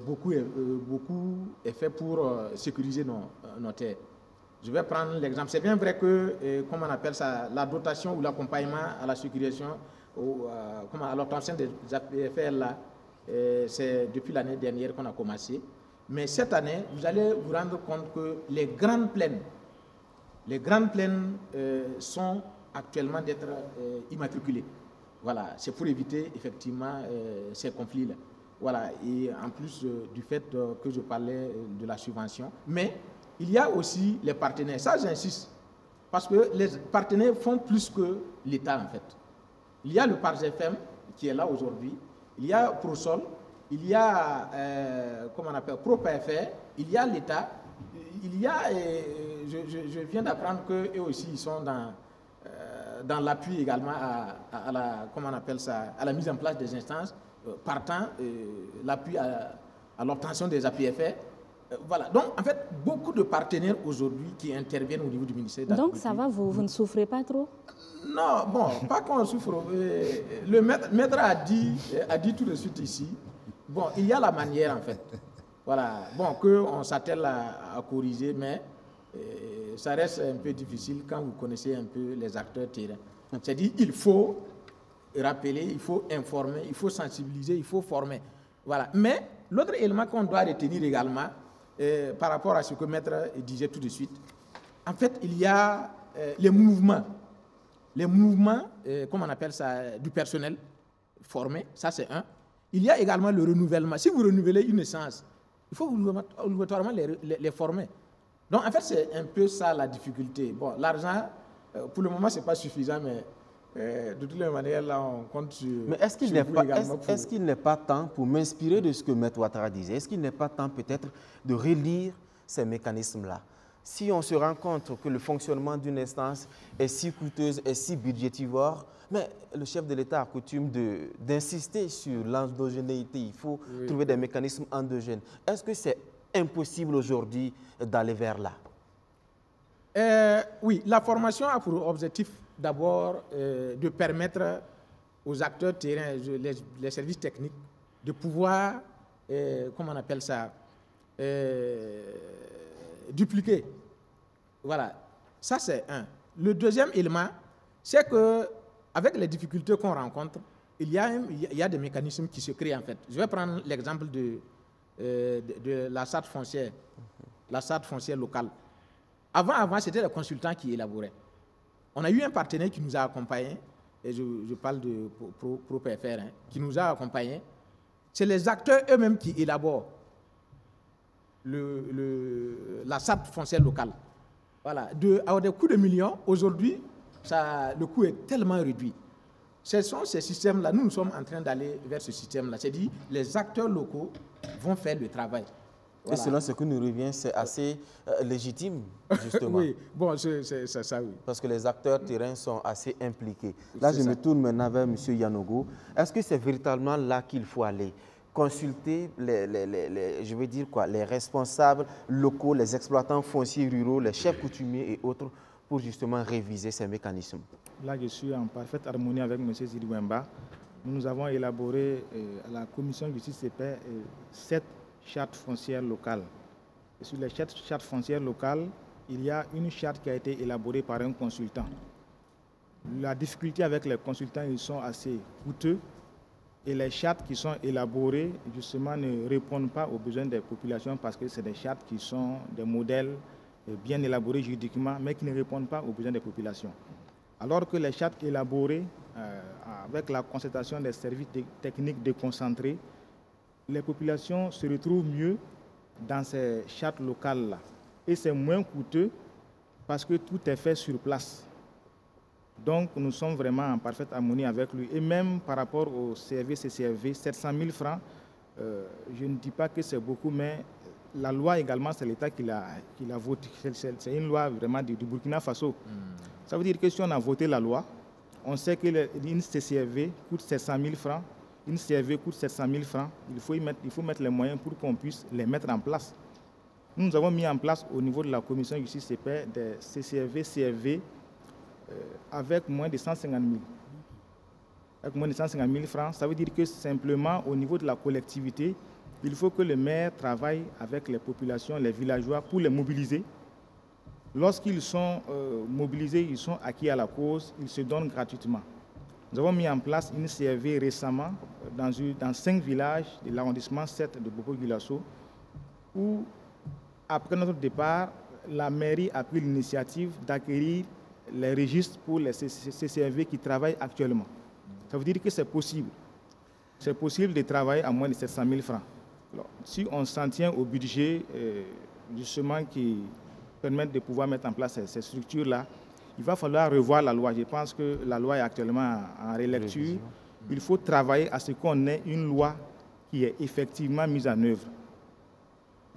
beaucoup est fait pour sécuriser nos terres. Je vais prendre l'exemple. C'est bien vrai que, comment on appelle ça, la dotation ou l'accompagnement à la sécurisation, à l'obtention des APFR, là, c'est depuis l'année dernière qu'on a commencé. Mais cette année, vous allez vous rendre compte que les grandes plaines sont actuellement d'être immatriculées. Voilà, c'est pour éviter effectivement ces conflits-là. Voilà, et en plus du fait que je parlais de la subvention. Mais il y a aussi les partenaires. Ça, j'insiste. Parce que les partenaires font plus que l'État, en fait. Il y a le PARGFM qui est là aujourd'hui. Il y a ProSol. Il y a, comment on appelle, ProPFR, il y a l'État, il y a, je viens d'apprendre qu'eux aussi, ils sont dans l'appui également à la, comment on appelle ça, à la mise en place des instances, partant l'appui à l'obtention des APFR. Voilà, donc en fait, beaucoup de partenaires aujourd'hui qui interviennent au niveau du ministère de l'Agriculture. Donc ça va, vous ne souffrez pas trop? Non, bon, pas qu'on souffre. Le maître a dit tout de suite ici. Bon, il y a la manière, en fait. Voilà. Bon, qu'on s'attelle à corriger, mais ça reste un peu difficile quand vous connaissez un peu les acteurs terrain. C'est-à-dire qu'il faut rappeler, il faut informer, il faut sensibiliser, il faut former. Voilà. Mais l'autre élément qu'on doit retenir également, par rapport à ce que Maître disait tout de suite, en fait, il y a les mouvements, comment on appelle ça, du personnel formé, ça c'est un. Il y a également le renouvellement. Si vous renouvelez une essence, il faut obligatoirement les former. Donc, en fait, c'est un peu ça la difficulté. Bon, l'argent, pour le moment, ce n'est pas suffisant, mais de toutes les manières, là, on compte sur... Mais est-ce qu'il n'est pas temps, pour m'inspirer de ce que Maître Ouattara disait, est-ce qu'il n'est pas temps peut-être de relire ces mécanismes-là? Si on se rend compte que le fonctionnement d'une instance est si coûteuse et si budgétivore, mais le chef de l'État a coutume d'insister sur l'endogénéité. Il faut trouver des mécanismes endogènes. Est-ce que c'est impossible aujourd'hui d'aller vers là? Oui, la formation a pour objectif d'abord de permettre aux acteurs terrain, les services techniques, de pouvoir, comment on appelle ça, dupliquer. Voilà, ça c'est un. Le deuxième élément, c'est qu'avec les difficultés qu'on rencontre, il y a des mécanismes qui se créent en fait. Je vais prendre l'exemple de la charte foncière, locale. Avant, c'était les consultants qui élaboraient. On a eu un partenaire qui nous a accompagnés, et je parle de ProPFR, qui nous a accompagnés. C'est les acteurs eux-mêmes qui élaborent la charte foncière locale. Voilà. À des coûts de millions, aujourd'hui, le coût est tellement réduit. Ce sont ces systèmes-là, nous sommes en train d'aller vers ce système-là. C'est-à-dire les acteurs locaux vont faire le travail. Voilà. Et selon ce que nous revient, c'est assez légitime, justement. Oui, bon, c'est ça, oui. Parce que les acteurs terrains sont assez impliqués. Là, je me tourne maintenant vers M. Yanogo. Est-ce que c'est véritablement là qu'il faut aller? Consulter les responsables locaux, les exploitants fonciers ruraux, les chefs coutumiers et autres pour justement réviser ces mécanismes? Là, je suis en parfaite harmonie avec M. Zidouemba. Nous avons élaboré à la commission justice et paix 7 chartes foncières locales. Et sur les chartes foncières locales, il y a une charte qui a été élaborée par un consultant. La difficulté avec les consultants, ils sont assez coûteux. Et les chartes qui sont élaborées, justement, ne répondent pas aux besoins des populations parce que c'est des chartes qui sont des modèles bien élaborés juridiquement, mais qui ne répondent pas aux besoins des populations. Alors que les chartes élaborées avec la concertation des services techniques déconcentrés, les populations se retrouvent mieux dans ces chartes locales-là. Et c'est moins coûteux parce que tout est fait sur place. Donc, nous sommes vraiment en parfaite harmonie avec lui. Et même par rapport au CCRV, 700 000 francs, je ne dis pas que c'est beaucoup, mais la loi également, c'est l'État qui l'a votée. C'est une loi vraiment du Burkina Faso. Ça veut dire que si on a voté la loi, on sait qu'une CCRV coûte 700 000 francs. Une CRV coûte 700 000 francs. Il faut mettre les moyens pour qu'on puisse les mettre en place. Nous avons mis en place au niveau de la commission justice et paix des CRV avec moins de 150 000. Avec moins de 150 000 francs, ça veut dire que simplement au niveau de la collectivité, il faut que le maire travaille avec les populations, les villageois pour les mobiliser. Lorsqu'ils sont mobilisés, ils sont acquis à la cause, ils se donnent gratuitement. Nous avons mis en place une CRV récemment dans 5 villages de l'arrondissement 7 de Bobo-Dioulasso où, après notre départ, la mairie a pris l'initiative d'acquérir les registres pour les CCRV qui travaillent actuellement. Ça veut dire que c'est possible. C'est possible de travailler à moins de 700 000 francs. Alors, si on s'en tient au budget justement qui permet de pouvoir mettre en place ces structures-là, il va falloir revoir la loi. Je pense que la loi est actuellement en relecture. Il faut travailler à ce qu'on ait une loi qui est effectivement mise en œuvre.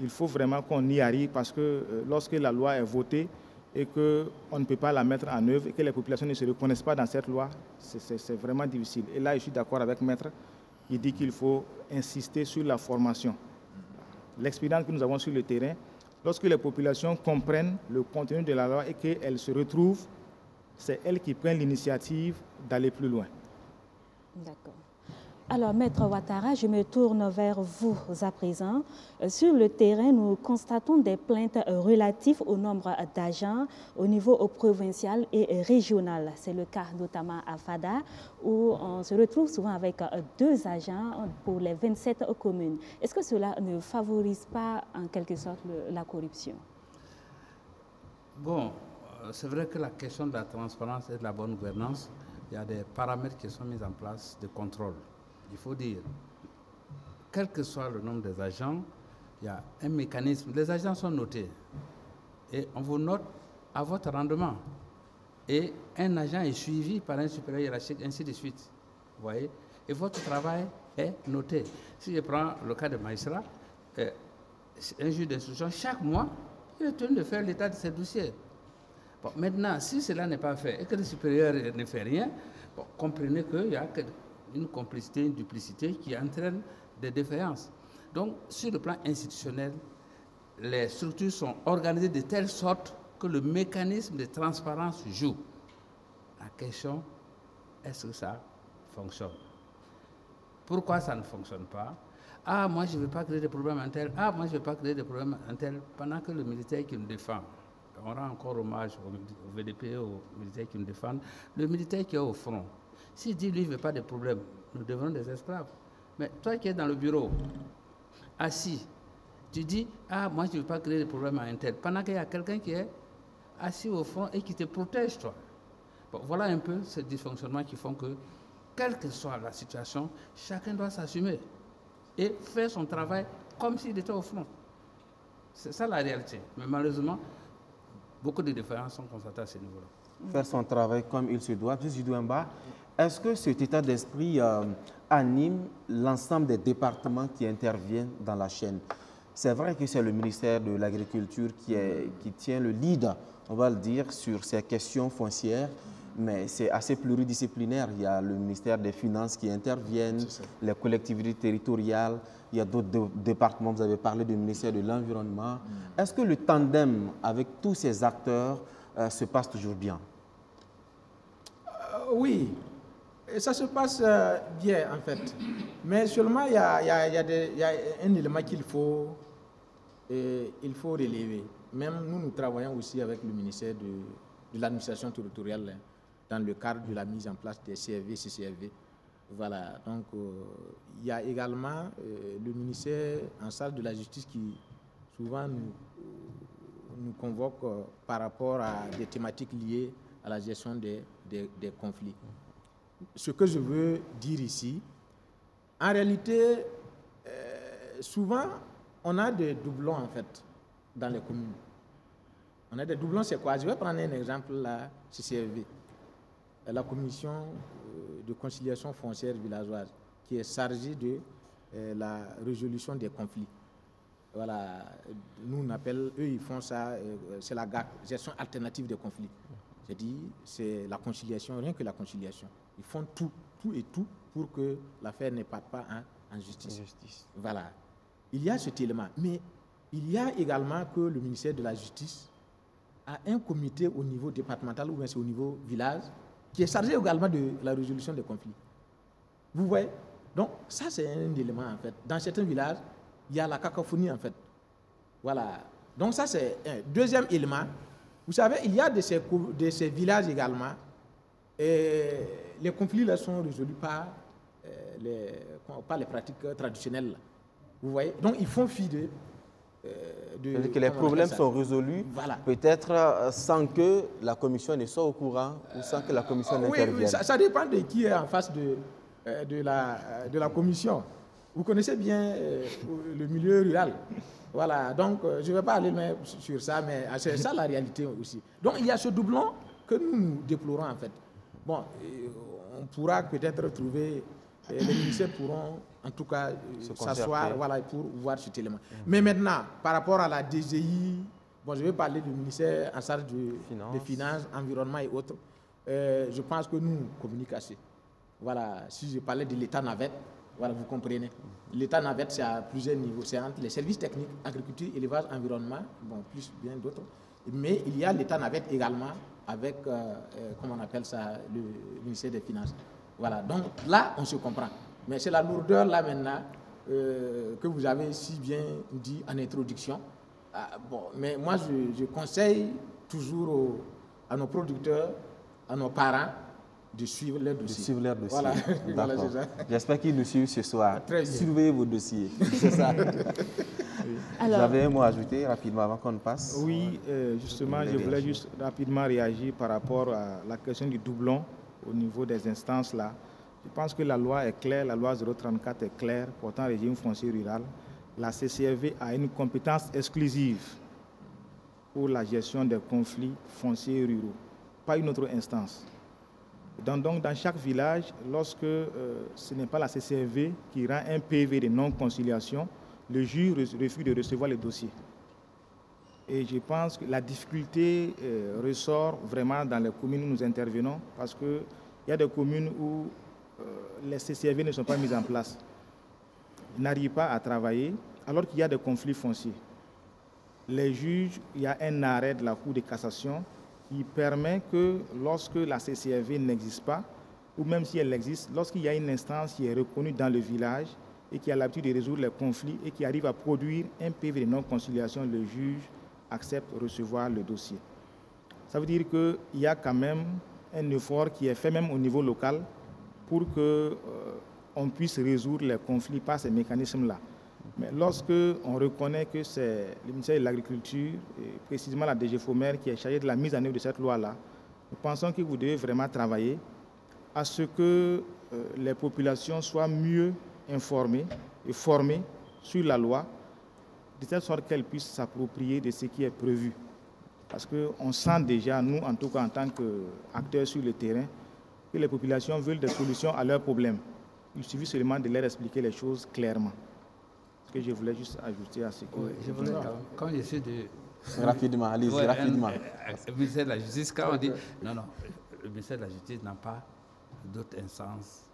Il faut vraiment qu'on y arrive parce que lorsque la loi est votée et qu'on ne peut pas la mettre en œuvre et que les populations ne se reconnaissent pas dans cette loi, c'est vraiment difficile. Et là, je suis d'accord avec Maître qui dit qu'il faut insister sur la formation. L'expérience que nous avons sur le terrain, lorsque les populations comprennent le contenu de la loi et qu'elles se retrouvent, c'est elles qui prennent l'initiative d'aller plus loin. D'accord. Alors, Maître Ouattara, je me tourne vers vous à présent. Sur le terrain, nous constatons des plaintes relatives au nombre d'agents au niveau provincial et régional. C'est le cas notamment à Fada, où on se retrouve souvent avec 2 agents pour les 27 communes. Est-ce que cela ne favorise pas en quelque sorte la corruption? Bon, c'est vrai que la question de la transparence et de la bonne gouvernance, il y a des paramètres qui sont mis en place de contrôle. Il faut dire, quel que soit le nombre des agents, il y a un mécanisme. Les agents sont notés et on vous note à votre rendement. Et un agent est suivi par un supérieur hiérarchique, ainsi de suite. Vous voyez? Et votre travail est noté. Si je prends le cas de magistrat, un juge d'instruction, chaque mois, il est tenu de faire l'état de ses dossiers. Bon, maintenant, si cela n'est pas fait et que le supérieur ne fait rien, bon, comprenez qu'il y a une complicité, une duplicité qui entraîne des défaillances. Donc, sur le plan institutionnel, les structures sont organisées de telle sorte que le mécanisme de transparence joue. La question, est-ce que ça fonctionne? Pourquoi ça ne fonctionne pas? Ah, moi, je ne veux pas créer des problèmes en tel. Ah, moi, je ne veux pas créer des problèmes en tel. Pendant que le militaire qui nous défend, on rend encore hommage au VDP, aux militaires qui nous défendent, le militaire qui est au front, s'il dit, lui, il ne veut pas de problème, nous devenons des esclaves. Mais toi qui es dans le bureau, assis, tu dis, ah, moi, je ne veux pas créer de problème à un tel. Pendant qu'il y a quelqu'un qui est assis au front et qui te protège, toi. Bon, voilà un peu ce dysfonctionnement qui font que, quelle que soit la situation, chacun doit s'assumer et faire son travail comme s'il était au front. C'est ça la réalité. Mais malheureusement, beaucoup de défaillances sont constatées à ce niveau-là. Faire son travail comme il se doit. M. Zidouemba, est-ce que cet état d'esprit anime l'ensemble des départements qui interviennent dans la chaîne? C'est vrai que c'est le ministère de l'Agriculture qui tient le lead, on va le dire, sur ces questions foncières, mais c'est assez pluridisciplinaire. Il y a le ministère des Finances qui interviennent, les collectivités territoriales, il y a d'autres départements, vous avez parlé du ministère de l'Environnement. Est-ce que le tandem avec tous ces acteurs se passe toujours bien? Oui, et ça se passe bien en fait. Mais seulement il y a un élément qu'il faut relever. Même nous travaillons aussi avec le ministère de l'administration territoriale dans le cadre de la mise en place des CRV, CCRV. Voilà, donc il y a également le ministère en charge de la justice qui souvent nous convoque par rapport à des thématiques liées à la gestion des conflits. Ce que je veux dire ici, en réalité, souvent, on a des doublons en fait dans les communes. On a des doublons, c'est quoi? Je vais prendre un exemple, la CCRV, la commission de conciliation foncière villageoise, qui est chargée de la résolution des conflits. Voilà, nous on appelle, eux ils font ça, c'est la GAC, gestion alternative des conflits. C'est-à-dire, c'est la conciliation, rien que la conciliation. Ils font tout pour que l'affaire ne parte pas en justice. Voilà. Il y a cet élément. Mais il y a également que le ministère de la Justice a un comité au niveau départemental ou bien c'est au niveau village qui est chargé également de la résolution des conflits. Vous voyez? Donc, ça, c'est un élément, en fait. Dans certains villages, il y a la cacophonie, en fait. Voilà. Donc, ça, c'est un deuxième élément. Vous savez, il y a de ces villages également, et les conflits là sont résolus par les pratiques traditionnelles. Vous voyez? Donc, ils font fi de c'est-à-dire que les problèmes sont résolus, voilà, peut-être sans que la commission ne soit au courant ou sans que la commission n'intervienne. Oui, ça dépend de qui est en face de la commission. Vous connaissez bien le milieu rural. Voilà, donc je ne vais pas aller loin sur ça, mais c'est ça la réalité aussi. Donc il y a ce doublon que nous déplorons en fait. Bon, on pourra peut-être trouver, les ministères pourront en tout cas s'asseoir, voilà, pour voir cet élément. Mais maintenant, par rapport à la DGI, bon, je vais parler du ministère en charge des finances, environnement et autres. Je pense que nous communiquons assez. Voilà, si je parlais de l'État navette, voilà, vous comprenez. L'État navette, c'est à plusieurs niveaux. C'est entre les services techniques, agriculture, élevage, environnement, bon, plus bien d'autres. Mais il y a l'État navette également avec, comment on appelle ça, le ministère des Finances. Voilà, donc là, on se comprend. Mais c'est la lourdeur là maintenant que vous avez si bien dit en introduction. Mais moi, je conseille toujours à nos producteurs, à nos parents, de suivre leur dossier. Voilà. Voilà, j'espère qu'ils nous suivent ce soir. Très bien. Surveillez vos dossiers. C'est ça. Alors, vous avez un mot à ajouter rapidement avant qu'on passe? Oui, justement, je voulais juste rapidement réagir par rapport à la question du doublon au niveau des instances là. Je pense que la loi est claire, la loi 034 est claire, portant régime foncier rural. La CCRV a une compétence exclusive pour la gestion des conflits fonciers ruraux, pas une autre instance. Donc, dans chaque village, lorsque ce n'est pas la CCRV qui rend un PV de non-conciliation, le juge refuse de recevoir le dossier. Et je pense que la difficulté ressort vraiment dans les communes où nous intervenons, parce qu'il y a des communes où les CCRV ne sont pas mises en place. Ils n'arrivent pas à travailler alors qu'il y a des conflits fonciers. Les juges, il y a un arrêt de la Cour de cassation qui permet que lorsque la CCRV n'existe pas, ou même si elle existe, lorsqu'il y a une instance qui est reconnue dans le village et qui a l'habitude de résoudre les conflits et qui arrive à produire un PV de non-conciliation, le juge accepte de recevoir le dossier. Ça veut dire qu'il y a quand même un effort qui est fait même au niveau local pour qu'on puisse résoudre les conflits par ces mécanismes-là. Mais lorsque on reconnaît que c'est le ministère de l'Agriculture, et précisément la DGFOMER, qui est chargée de la mise en œuvre de cette loi-là, nous pensons que vous devez vraiment travailler à ce que les populations soient mieux informées et formées sur la loi, de telle sorte qu'elles puissent s'approprier de ce qui est prévu. Parce qu'on sent déjà, nous, en tout cas en tant qu'acteurs sur le terrain, que les populations veulent des solutions à leurs problèmes. Il suffit seulement de leur expliquer les choses clairement. Ce que je voulais juste ajouter à ce que... Oui, je voulais, quand je suis de... Rapidement, allez-y, rapidement. Le ministère de la Justice, quand on dit... Non, le ministère de la Justice n'a pas d'autres instances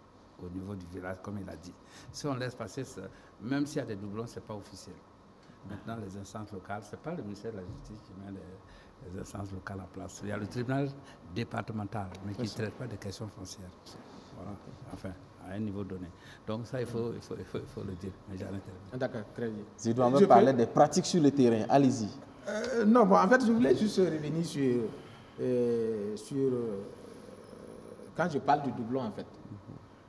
au niveau du village, comme il a dit. Si on laisse passer ça, même s'il y a des doublons, ce n'est pas officiel. Maintenant, les instances locales, ce n'est pas le ministère de la Justice qui met les instances locales en place. Il y a le tribunal départemental, mais qui ne traite pas des questions foncières. Voilà. Enfin, à un niveau donné. Donc ça, il faut le dire. Mais j'en interviens. D'accord, très bien. Je dois me parler des pratiques sur le terrain. Allez-y. Non, bon, en fait, je voulais juste revenir sur quand je parle du doublon, en fait.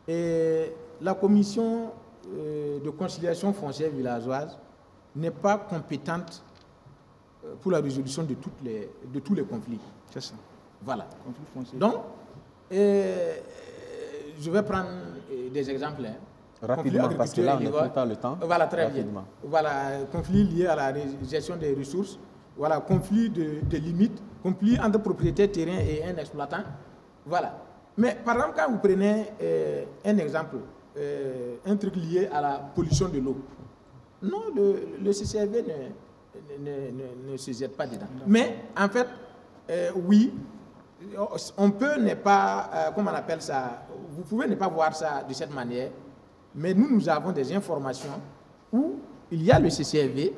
Et la commission de conciliation foncière villageoise n'est pas compétente pour la résolution de tous les conflits. C'est ça. Voilà. Conflit foncier. Donc, je vais prendre des exemples. Rapidement, parce que là, on n'a pas le temps. Voilà, très bien. Voilà, conflit lié à la gestion des ressources, voilà, conflit de limites, conflit entre propriétaire terrain et un exploitant. Voilà. Mais par exemple, quand vous prenez un exemple, un truc lié à la pollution de l'eau, non, le CCRV ne se jette pas dedans. Mais en fait, oui, on peut ne pas, comment on appelle ça, vous pouvez ne pas voir ça de cette manière, mais nous avons des informations où il y a le CCRV,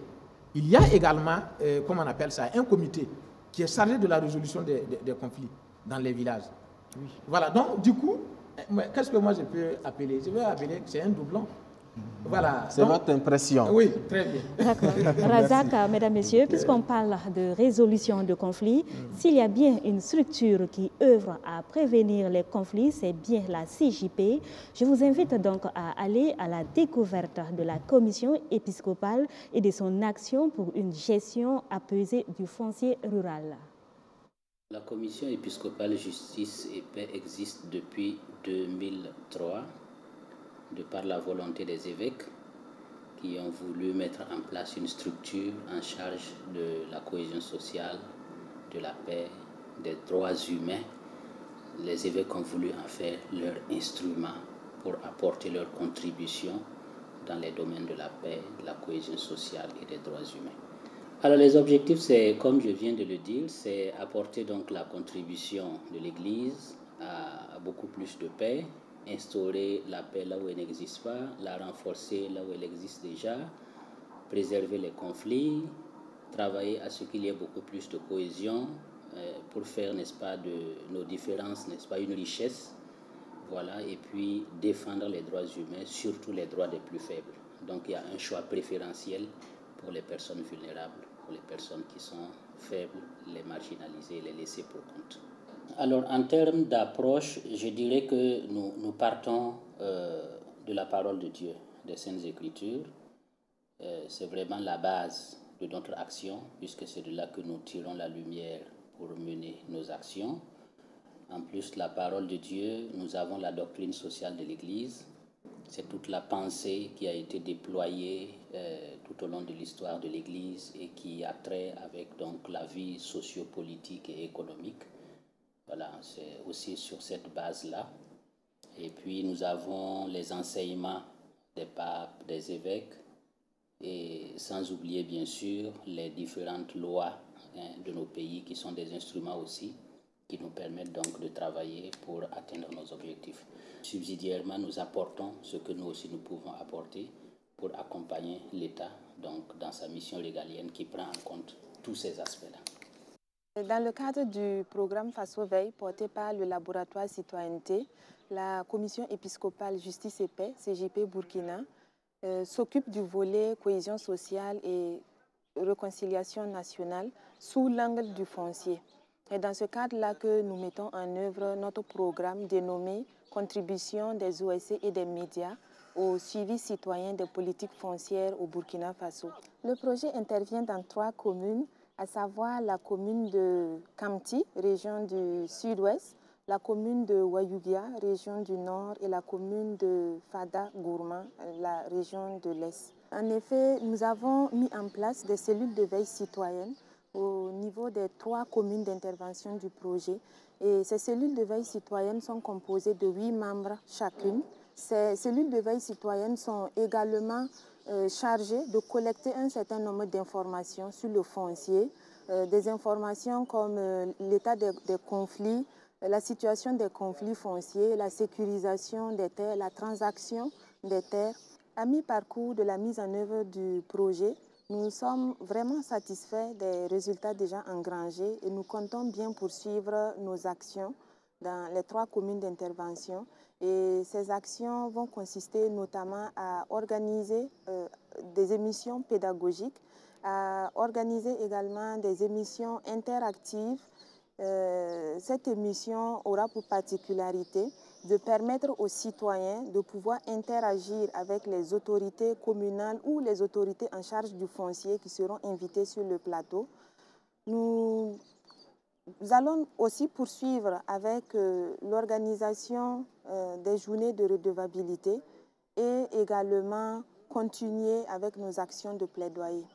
il y a également, comment on appelle ça, un comité qui est chargé de la résolution des conflits dans les villages. Oui. Voilà, donc du coup, qu'est-ce que moi je peux appeler? Je vais appeler que c'est un doublon. Voilà. C'est votre impression. Oui, très bien. D'accord. Razak, mesdames, messieurs, puisqu'on parle de résolution de conflits, s'il y a bien une structure qui œuvre à prévenir les conflits, c'est bien la CJP. Je vous invite donc à aller à la découverte de la commission épiscopale et de son action pour une gestion apaisée du foncier rural. La commission épiscopale Justice et Paix existe depuis 2003. De par la volonté des évêques qui ont voulu mettre en place une structure en charge de la cohésion sociale, de la paix, des droits humains, les évêques ont voulu en faire leur instrument pour apporter leur contribution dans les domaines de la paix, de la cohésion sociale et des droits humains. Alors les objectifs, c'est, comme je viens de le dire, c'est apporter donc la contribution de l'Église à beaucoup plus de paix, instaurer la paix là où elle n'existe pas, la renforcer là où elle existe déjà, préserver les conflits, travailler à ce qu'il y ait beaucoup plus de cohésion pour faire, n'est-ce pas, de nos différences, n'est-ce pas, une richesse. Voilà, et puis défendre les droits humains, surtout les droits des plus faibles. Donc il y a un choix préférentiel pour les personnes vulnérables, pour les personnes qui sont faibles, les marginalisées, les laissées pour compte. Alors en termes d'approche, je dirais que nous partons de la parole de Dieu, des Saintes Écritures. C'est vraiment la base de notre action, puisque c'est de là que nous tirons la lumière pour mener nos actions. En plus, la parole de Dieu, nous avons la doctrine sociale de l'Église. C'est toute la pensée qui a été déployée tout au long de l'histoire de l'Église et qui a trait avec donc la vie sociopolitique et économique. Voilà, c'est aussi sur cette base-là. Et puis nous avons les enseignements des papes, des évêques, et sans oublier bien sûr les différentes lois de nos pays qui sont des instruments aussi qui nous permettent donc de travailler pour atteindre nos objectifs. Subsidiairement, nous apportons ce que nous aussi nous pouvons apporter pour accompagner l'État donc dans sa mission régalienne qui prend en compte tous ces aspects-là. Dans le cadre du programme Faso Veille porté par le laboratoire Citoyenneté, la Commission épiscopale Justice et Paix, CJP Burkina, s'occupe du volet cohésion sociale et réconciliation nationale sous l'angle du foncier. Et dans ce cadre-là que nous mettons en œuvre notre programme dénommé Contribution des OSC et des médias au suivi citoyen des politiques foncières au Burkina Faso. Le projet intervient dans 3 communes, à savoir la commune de Kamti, région du sud-ouest, la commune de Wayugia, région du nord, et la commune de Fada Gourma, la région de l'est. En effet, nous avons mis en place des cellules de veille citoyenne au niveau des 3 communes d'intervention du projet. Et ces cellules de veille citoyenne sont composées de 8 membres chacune. Ces cellules de veille citoyenne sont également chargées de collecter un certain nombre d'informations sur le foncier, des informations comme l'état des conflits, la situation des conflits fonciers, la sécurisation des terres, la transaction des terres. À mi-parcours de la mise en œuvre du projet, nous sommes vraiment satisfaits des résultats déjà engrangés et nous comptons bien poursuivre nos actions dans les 3 communes d'intervention. Et ces actions vont consister notamment à organiser des émissions pédagogiques, à organiser également des émissions interactives. Cette émission aura pour particularité de permettre aux citoyens de pouvoir interagir avec les autorités communales ou les autorités en charge du foncier qui seront invitées sur le plateau. Nous allons aussi poursuivre avec l'organisation des journées de redevabilité et également continuer avec nos actions de plaidoyer.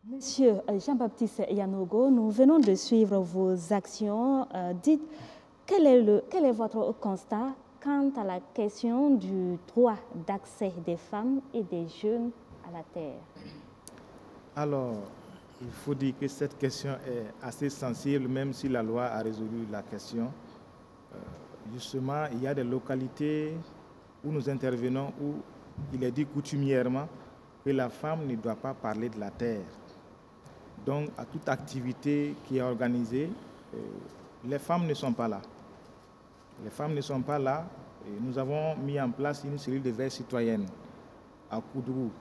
Monsieur Jean-Baptiste Yanogo, nous venons de suivre vos actions. Dites, quel est votre constat quant à la question du droit d'accès des femmes et des jeunes à la terre? Alors, il faut dire que cette question est assez sensible, même si la loi a résolu la question. Justement, il y a des localités où nous intervenons, où il est dit coutumièrement que la femme ne doit pas parler de la terre. Donc, à toute activité qui est organisée, les femmes ne sont pas là. Les femmes ne sont pas là. Et nous avons mis en place une cellule de veille citoyenne à Koudrou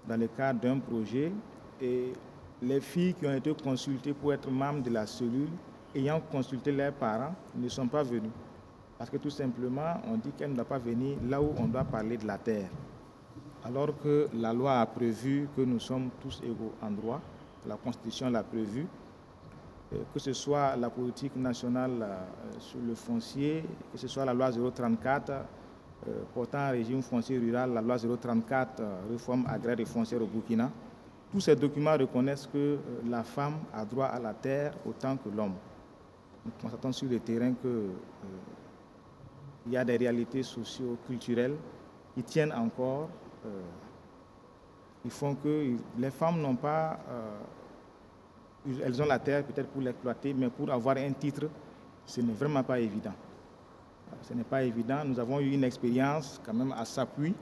dans le cadre d'un projet. Et les filles qui ont été consultées pour être membres de la cellule, ayant consulté leurs parents, ne sont pas venues. Parce que tout simplement, on dit qu'elles ne doivent pas venir là où on doit parler de la terre. Alors que la loi a prévu que nous sommes tous égaux en droit. La Constitution l'a prévu, que ce soit la politique nationale sur le foncier, que ce soit la loi 034 portant un régime foncier rural, la loi 034 réforme agraire et foncière au Burkina. Tous ces documents reconnaissent que la femme a droit à la terre autant que l'homme. Nous constatons sur le terrain qu'il y a des réalités socio-culturelles qui tiennent encore. Ils font que les femmes n'ont pas, elles ont la terre peut-être pour l'exploiter, mais pour avoir un titre, ce n'est vraiment pas évident. Ce n'est pas évident. Nous avons eu une expérience quand même à Sapui,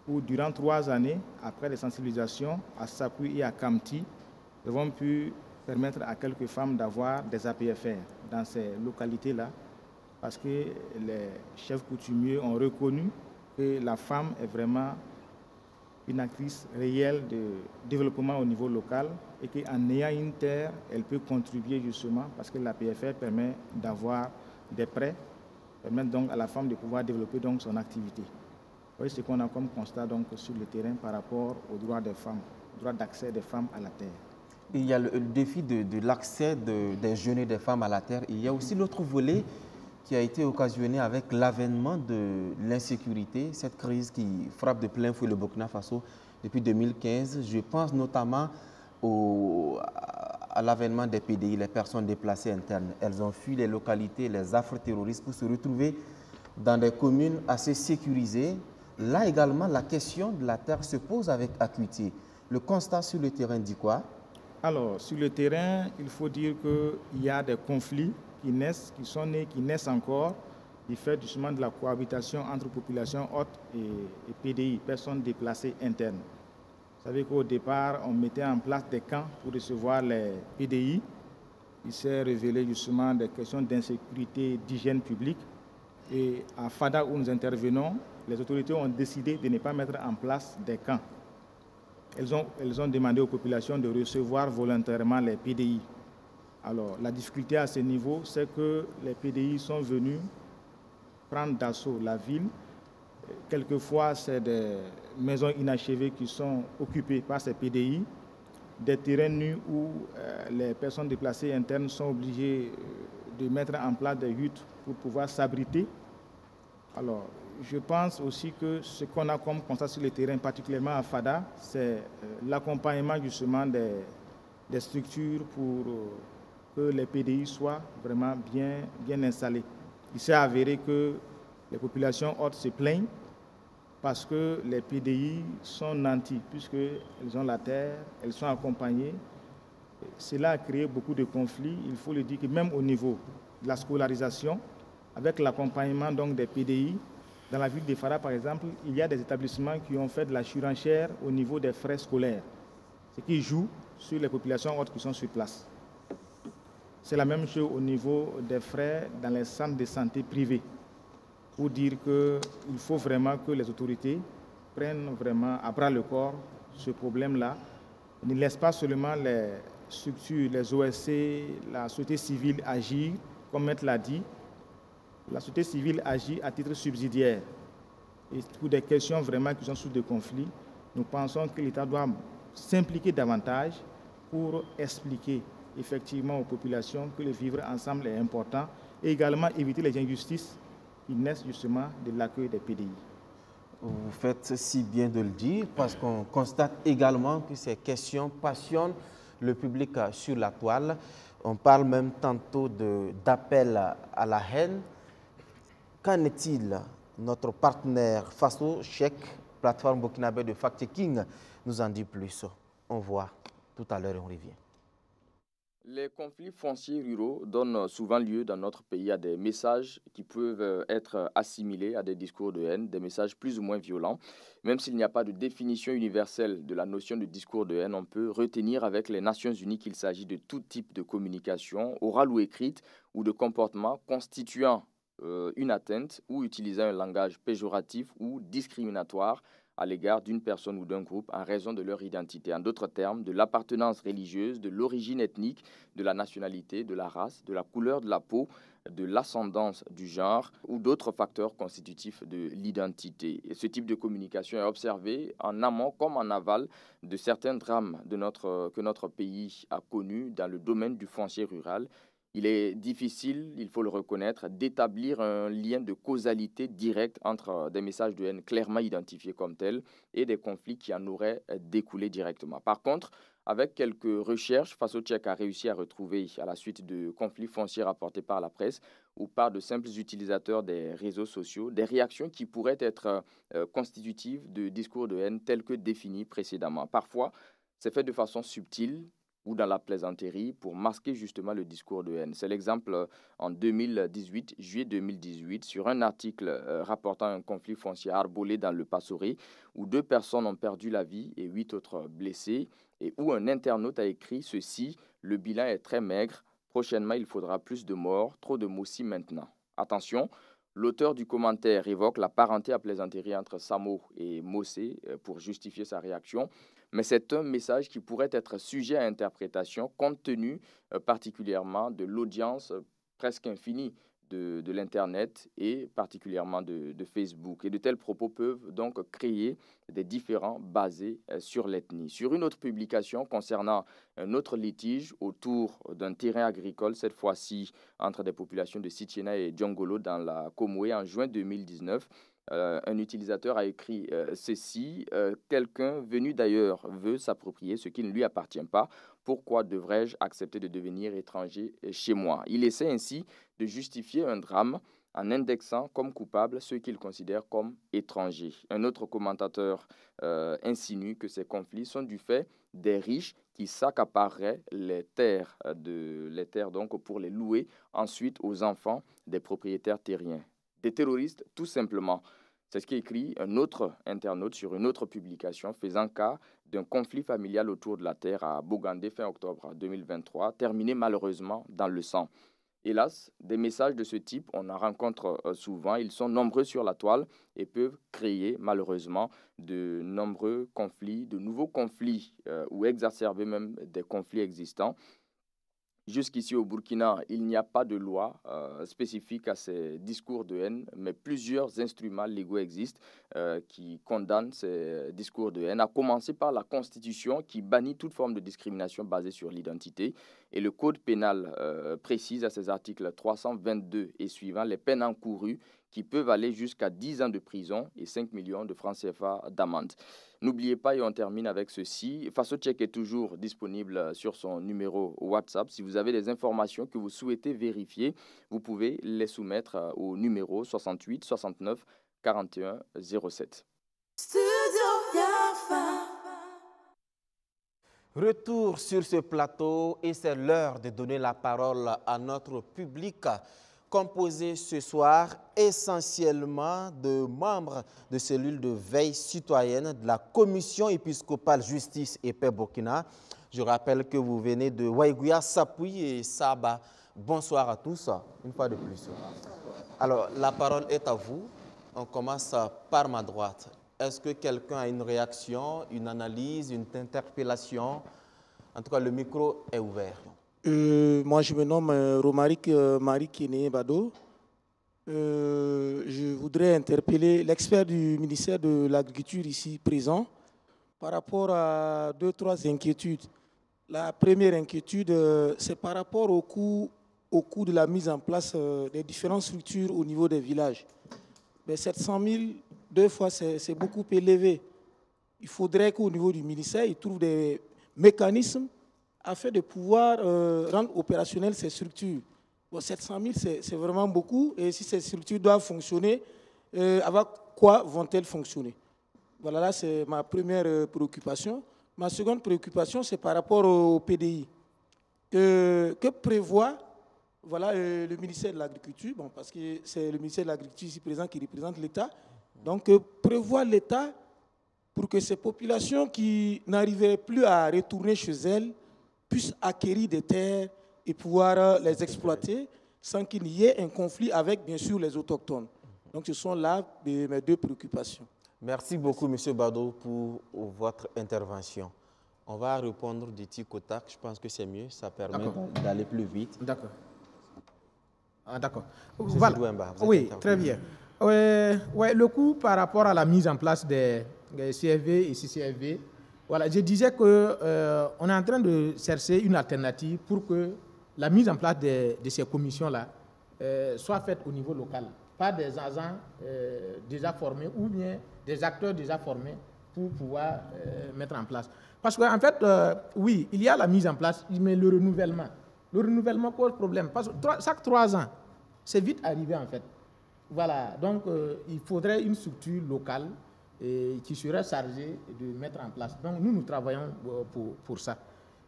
où durant 3 années, après les sensibilisations, à Sapui et à Kamti, nous avons pu permettre à quelques femmes d'avoir des APFR dans ces localités-là, parce que les chefs coutumiers ont reconnu que la femme est vraiment une actrice réelle de développement au niveau local et qu'en ayant une terre, elle peut contribuer justement parce que la PFR permet d'avoir des prêts, permet donc à la femme de pouvoir développer donc son activité. Vous voyez ce qu'on a comme constat donc sur le terrain par rapport aux droits des femmes, au droit d'accès des femmes à la terre. Il y a le défi de l'accès des jeunes et des femmes à la terre. Il y a aussi l'autre volet qui a été occasionné avec l'avènement de l'insécurité, cette crise qui frappe de plein fouet le Burkina Faso depuis 2015. Je pense notamment à l'avènement des PDI, les personnes déplacées internes. Elles ont fui les localités, les affres terroristes pour se retrouver dans des communes assez sécurisées. Là également, la question de la terre se pose avec acuité. Le constat sur le terrain dit quoi? Alors, sur le terrain, il faut dire qu'il y a des conflits qui naissent, qui sont nés, qui naissent encore, du fait justement de la cohabitation entre population haute et PDI, personnes déplacées internes. Vous savez qu'au départ, on mettait en place des camps pour recevoir les PDI. Il s'est révélé justement des questions d'insécurité, d'hygiène publique. Et à Fada, où nous intervenons, les autorités ont décidé de ne pas mettre en place des camps. Elles ont demandé aux populations de recevoir volontairement les PDI. Alors, la difficulté à ce niveau, c'est que les PDI sont venus prendre d'assaut la ville. Quelquefois, c'est des maisons inachevées qui sont occupées par ces PDI, des terrains nus où les personnes déplacées internes sont obligées de mettre en place des huttes pour pouvoir s'abriter. Alors, je pense aussi que ce qu'on a comme constat sur le terrain, particulièrement à Fada, c'est l'accompagnement justement des structures pour que les PDI soient vraiment bien installés. Il s'est avéré que les populations hautes se plaignent parce que les PDI sont nantis, puisqu'elles ont la terre, elles sont accompagnées. Cela a créé beaucoup de conflits. Il faut le dire que même au niveau de la scolarisation, avec l'accompagnement donc des PDI, dans la ville de Fada, par exemple, il y a des établissements qui ont fait de la surenchère au niveau des frais scolaires, ce qui joue sur les populations hautes qui sont sur place. C'est la même chose au niveau des frais dans les centres de santé privés, pour dire qu'il faut vraiment que les autorités prennent vraiment à bras le corps ce problème-là, ne laissent pas seulement les structures, les OSC, la société civile agir, comme Maître l'a dit. La société civile agit à titre subsidiaire. Et pour des questions vraiment qui sont sous de conflits, nous pensons que l'État doit s'impliquer davantage pour expliquer effectivement aux populations que le vivre ensemble est important et également éviter les injustices qui naissent justement de l'accueil des PDI. Vous faites si bien de le dire parce qu'on constate également que ces questions passionnent le public sur la toile. On parle même tantôt d'appel à la haine. Qu'en est-il? Notre partenaire Faso Cheikh, plateforme burkinabé de fact-checking, nous en dit plus. On voit tout à l'heure et on revient. Les conflits fonciers ruraux donnent souvent lieu dans notre pays à des messages qui peuvent être assimilés à des discours de haine, des messages plus ou moins violents. Même s'il n'y a pas de définition universelle de la notion de discours de haine, on peut retenir avec les Nations Unies qu'il s'agit de tout type de communication, orale ou écrite, ou de comportement constituant une atteinte ou utilisant un langage péjoratif ou discriminatoire à l'égard d'une personne ou d'un groupe en raison de leur identité. En d'autres termes, de l'appartenance religieuse, de l'origine ethnique, de la nationalité, de la race, de la couleur de la peau, de l'ascendance du genre ou d'autres facteurs constitutifs de l'identité. Et ce type de communication est observé en amont comme en aval de certains drames que notre pays a connus dans le domaine du foncier rural. Il est difficile, il faut le reconnaître, d'établir un lien de causalité directe entre des messages de haine clairement identifiés comme tels et des conflits qui en auraient découlé directement. Par contre, avec quelques recherches, Faso Cheikh a réussi à retrouver, à la suite de conflits fonciers rapportés par la presse ou par de simples utilisateurs des réseaux sociaux, des réactions qui pourraient être constitutives de discours de haine tels que définis précédemment. Parfois, c'est fait de façon subtile, ou dans la plaisanterie pour masquer justement le discours de haine. C'est l'exemple en 2018, juillet 2018, sur un article rapportant un conflit foncier à Arbolé dans le Passoré, où 2 personnes ont perdu la vie et 8 autres blessés. et où un internaute a écrit ceci: le bilan est très maigre, prochainement il faudra plus de morts, trop de moussis maintenant. Attention, l'auteur du commentaire évoque la parenté à plaisanterie entre Samo et Mossé pour justifier sa réaction, mais c'est un message qui pourrait être sujet à interprétation compte tenu particulièrement de l'audience presque infinie de l'Internet et particulièrement de Facebook. Et de tels propos peuvent donc créer des différends basés sur l'ethnie. Sur une autre publication concernant un autre litige autour d'un terrain agricole, cette fois-ci entre des populations de Sitiena et Djongolo dans la Komoé en juin 2019, un utilisateur a écrit ceci: quelqu'un venu d'ailleurs veut s'approprier ce qui ne lui appartient pas. Pourquoi devrais-je accepter de devenir étranger chez moi? Il essaie ainsi de justifier un drame en indexant comme coupables ceux qu'il considère comme étrangers. Un autre commentateur insinue que ces conflits sont du fait des riches qui s'accapareraient les terres donc pour les louer ensuite aux enfants des propriétaires terriens. Des terroristes, tout simplement. C'est ce qu'écrit un autre internaute sur une autre publication faisant cas d'un conflit familial autour de la terre à Bogandé fin octobre 2023, terminé malheureusement dans le sang. Hélas, des messages de ce type, on en rencontre souvent. Ils sont nombreux sur la toile et peuvent créer malheureusement de nombreux conflits, de nouveaux conflits ou exacerber même des conflits existants. Jusqu'ici au Burkina, il n'y a pas de loi spécifique à ces discours de haine, mais plusieurs instruments légaux existent qui condamnent ces discours de haine, à commencer par la Constitution qui bannit toute forme de discrimination basée sur l'identité. Et le Code pénal précise à ses articles 322 et suivants les peines encourues qui peuvent aller jusqu'à 10 ans de prison et 5 millions de francs CFA d'amende. N'oubliez pas, et on termine avec ceci, FassoCheck est toujours disponible sur son numéro WhatsApp. Si vous avez des informations que vous souhaitez vérifier, vous pouvez les soumettre au numéro 68 69 41 07. Retour sur ce plateau et c'est l'heure de donner la parole à notre public, composé ce soir essentiellement de membres de cellules de veille citoyenne de la Commission épiscopale Justice et Paix Burkina. Je rappelle que vous venez de Waïgouya, Sapui et Saba. Bonsoir à tous, une fois de plus. Alors, la parole est à vous. On commence par ma droite. Est-ce que quelqu'un a une réaction, une analyse, une interpellation? En tout cas, le micro est ouvert. Moi, je me nomme Romaric Marie-Kéné Bado. Je voudrais interpeller l'expert du ministère de l'Agriculture ici présent par rapport à 2-3 inquiétudes. La première inquiétude, c'est par rapport au coût de la mise en place des différentes structures au niveau des villages. Mais 700 000, deux fois, c'est beaucoup élevé. Il faudrait qu'au niveau du ministère, il trouve des mécanismes afin de pouvoir rendre opérationnelles ces structures. Bon, 700 000, c'est vraiment beaucoup. Et si ces structures doivent fonctionner, avec quoi vont-elles fonctionner? Voilà, là, c'est ma première préoccupation. Ma seconde préoccupation, c'est par rapport au PDI. Que prévoit le ministère de l'Agriculture, bon, parce que c'est le ministère de l'Agriculture ici présent qui représente l'État. Donc, prévoit l'État pour que ces populations qui n'arrivaient plus à retourner chez elles puissent acquérir des terres et pouvoir les exploiter sans qu'il y ait un conflit avec, bien sûr, les autochtones. Donc, ce sont là mes deux préoccupations. Merci beaucoup, M. Bado, pour votre intervention. On va répondre du tic au tac. Je pense que c'est mieux. Ça permet d'aller plus vite. D'accord. Ah, d'accord. Voilà. Oui, très bien. Le coût par rapport à la mise en place des CFV et CCFV, voilà, je disais qu'on est en train de chercher une alternative pour que la mise en place de ces commissions-là soit faite au niveau local, pas des agents déjà formés ou bien des acteurs déjà formés pour pouvoir mettre en place. Parce qu'en fait, oui, il y a la mise en place, mais le renouvellement pose problème. Parce que chaque 3 ans, c'est vite arrivé en fait. Voilà, donc il faudrait une structure locale qui serait chargée de mettre en place. Donc nous travaillons pour ça.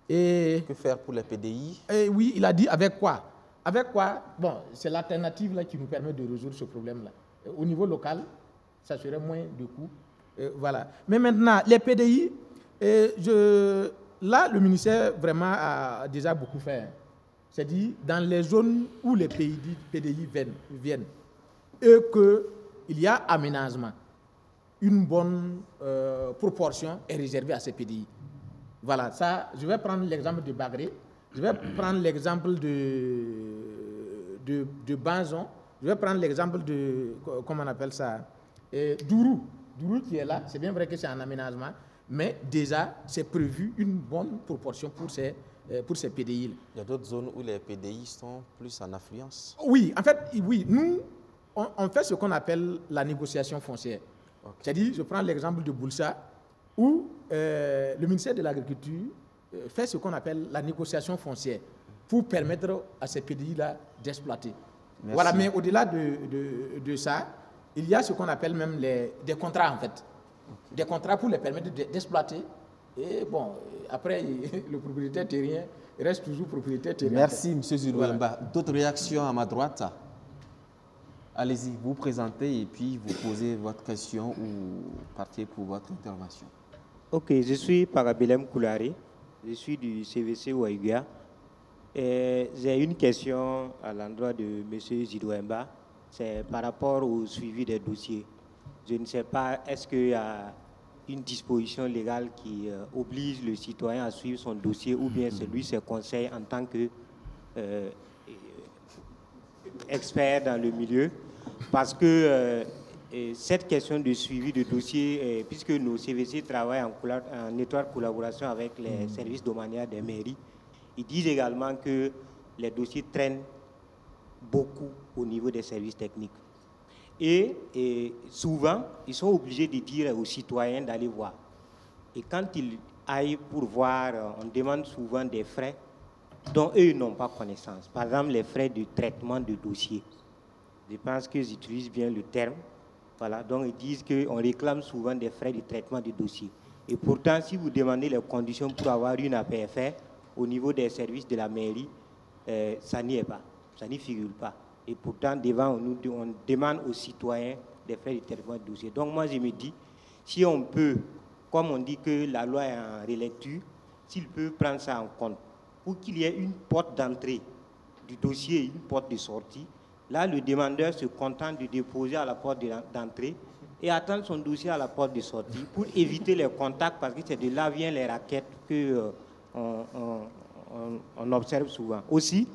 Et que faire pour les PDI? Oui, il a dit avec quoi? Avec quoi? Bon, c'est l'alternative là qui nous permet de résoudre ce problème-là. Au niveau local, ça serait moins de coûts. Voilà. Mais maintenant, les PDI, là, le ministère vraiment a déjà beaucoup fait. C'est-à-dire, dans les zones où les PDI viennent et qu'il y a aménagement, une bonne proportion est réservée à ces PDI. Voilà, ça, je vais prendre l'exemple de Bagré, je vais prendre l'exemple de Banzon, je vais prendre l'exemple de, comment on appelle ça, Dourou. Dourou qui est là, c'est bien vrai que c'est un aménagement, mais déjà, c'est prévu une bonne proportion pour ces PDI. Il y a d'autres zones où les PDI sont plus en affluence. Oui, en fait, oui, nous, on fait ce qu'on appelle la négociation foncière. Okay. C'est-à-dire, je prends l'exemple de Boulsa, où le ministère de l'Agriculture fait ce qu'on appelle la négociation foncière pour permettre à ces PDI-là d'exploiter. Voilà, mais au-delà de ça, il y a ce qu'on appelle même des contrats, en fait. Okay. Des contrats pour les permettre d'exploiter. Et bon, après, le propriétaire terrien reste toujours propriétaire terrien. Merci, M. Zidouemba. Voilà. D'autres réactions à ma droite? Allez-y, vous présentez et puis vous posez votre question ou partez pour votre intervention. Ok, je suis Parabelem Koulari, je suis du CVC Ouaïga. J'ai une question à l'endroit de M. Zidouemba, c'est par rapport au suivi des dossiers. Je ne sais pas, est-ce qu'il y a une disposition légale qui oblige le citoyen à suivre son dossier ou bien c'est lui ses conseils en tant que expert dans le milieu, parce que cette question de suivi de dossier, puisque nos CVC travaillent en étroite collaboration avec les services domaniaux des mairies, ils disent également que les dossiers traînent beaucoup au niveau des services techniques. Et souvent, ils sont obligés de dire aux citoyens d'aller voir. Et quand ils aillent pour voir, on demande souvent des frais dont eux n'ont pas connaissance. Par exemple, les frais de traitement de dossier. Je pense qu'ils utilisent bien le terme. Voilà, donc ils disent qu'on réclame souvent des frais de traitement de dossier. Et pourtant, si vous demandez les conditions pour avoir une APFR au niveau des services de la mairie, ça n'y est pas, ça n'y figure pas. Et pourtant, devant, on demande aux citoyens des frais de traitement de dossier. Donc moi, je me dis, si on peut, comme on dit que la loi est en relecture, s'il peut prendre ça en compte, pour qu'il y ait une porte d'entrée du dossier et une porte de sortie, là, le demandeur se contente de déposer à la porte d'entrée et attendre son dossier à la porte de sortie pour éviter les contacts, parce que c'est de là viennent les raquettes qu'on observe souvent. Aussi,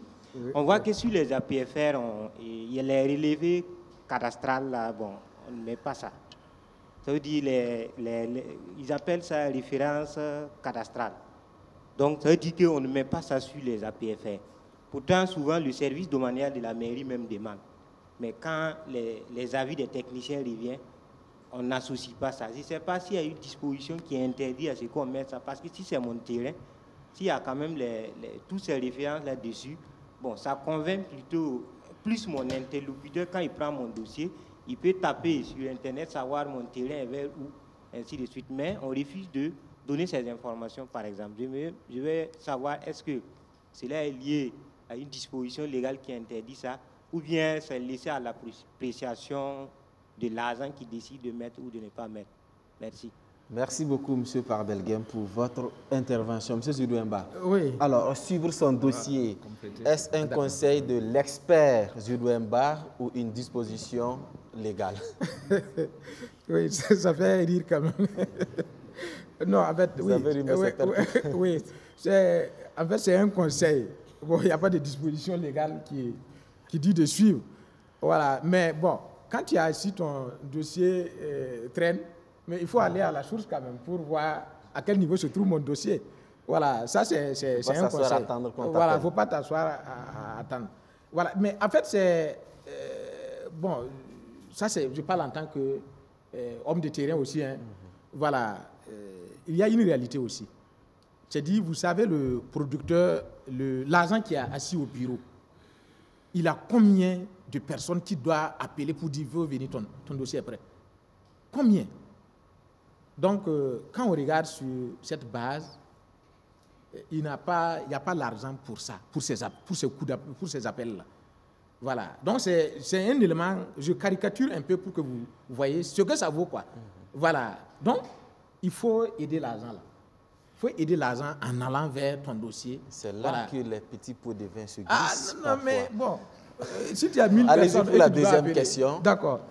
on voit que sur les APFR, il y a les relevés cadastrales, là, bon, on ne met pas ça. Ça veut dire, ils appellent ça référence cadastrale. Donc, ça veut dire qu'on ne met pas ça sur les APFR. Pourtant, souvent, le service domanial de la mairie même demande. Mais quand les avis des techniciens reviennent, on n'associe pas ça. Je ne sais pas s'il y a une disposition qui interdit à ce qu'on mette ça. Parce que si c'est mon terrain, s'il y a quand même toutes ces références là-dessus, bon, ça convainc plutôt plus mon interlocuteur quand il prend mon dossier. Il peut taper sur Internet, savoir mon terrain est vers où, ainsi de suite. Mais on refuse de donner ces informations, par exemple. Je vais savoir, est-ce que cela est lié à une disposition légale qui interdit ça, ou bien c'est laissé à l'appréciation de l'agent qui décide de mettre ou de ne pas mettre. Merci. Merci beaucoup, M. Parbelguem, pour votre intervention. M. Zidouemba, oui. Alors, suivre son dossier, est-ce un conseil de l'expert Zidouemba ou une disposition légale? Oui, ça fait rire quand même. Non, en fait, oui. Oui, en fait, c'est un conseil. Bon, il n'y a pas de disposition légale qui dit de suivre. Voilà, mais bon, quand tu as ici ton dossier traîne, mais il faut aller à la source quand même pour voir à quel niveau se trouve mon dossier. Voilà, ça c'est un conseil. Voilà, il ne faut pas t'asseoir à attendre. Voilà, mais en fait, c'est... bon, ça c'est... Je parle en tant qu'homme de terrain aussi. Hein. Voilà, il y a une réalité aussi. C'est dit, vous savez, le producteur, l'agent qui est assis au bureau, il a combien de personnes qui doivent appeler pour dire, venez, ton dossier est prêt? Combien? Donc, quand on regarde sur cette base, il n'y a pas l'argent pour ça, pour ces appels-là. Voilà. Donc, c'est un élément, je caricature un peu pour que vous voyez ce que ça vaut, quoi. Voilà. Donc, il faut aider l'argent là. faut aider l'agent en allant vers ton dossier. C'est là que les petits pots de vin se glissent. Ah non, mais bon, si tu as 1000 personnes... Allez-y pour la deuxième question. D'accord.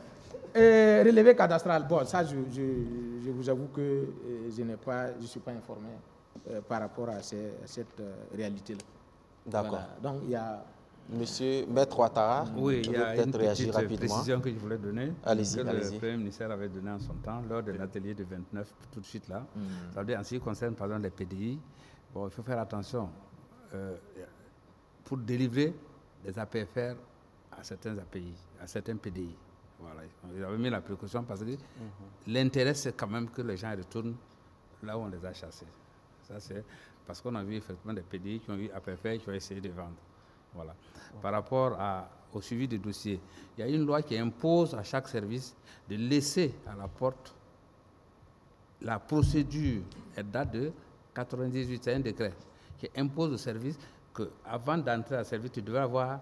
Relevé cadastral, bon, ça, je vous avoue que je ne suis pas informé par rapport à cette réalité-là. D'accord. Voilà. Donc, il y a... Monsieur Maître Ouattara, oui, il y a une petite précision que je voulais donner, allez-y, que le Premier ministère avait donné en son temps, lors de l'atelier de 29, tout de suite là. Ça veut dire, en ce qui concerne, par exemple, les PDI, bon, il faut faire attention. Pour délivrer des APFR à certains API, à certains PDI. Voilà. Ils avaient mis la précaution parce que l'intérêt, c'est quand même que les gens retournent là où on les a chassés. Ça, c'est parce qu'on a vu effectivement des PDI qui ont eu APFR, qui ont essayé de vendre. Voilà. Par rapport au suivi des dossiers, il y a une loi qui impose à chaque service de laisser à la porte la procédure. Elle date de 98, c'est un décret qui impose au service qu'avant d'entrer à service, tu devrais avoir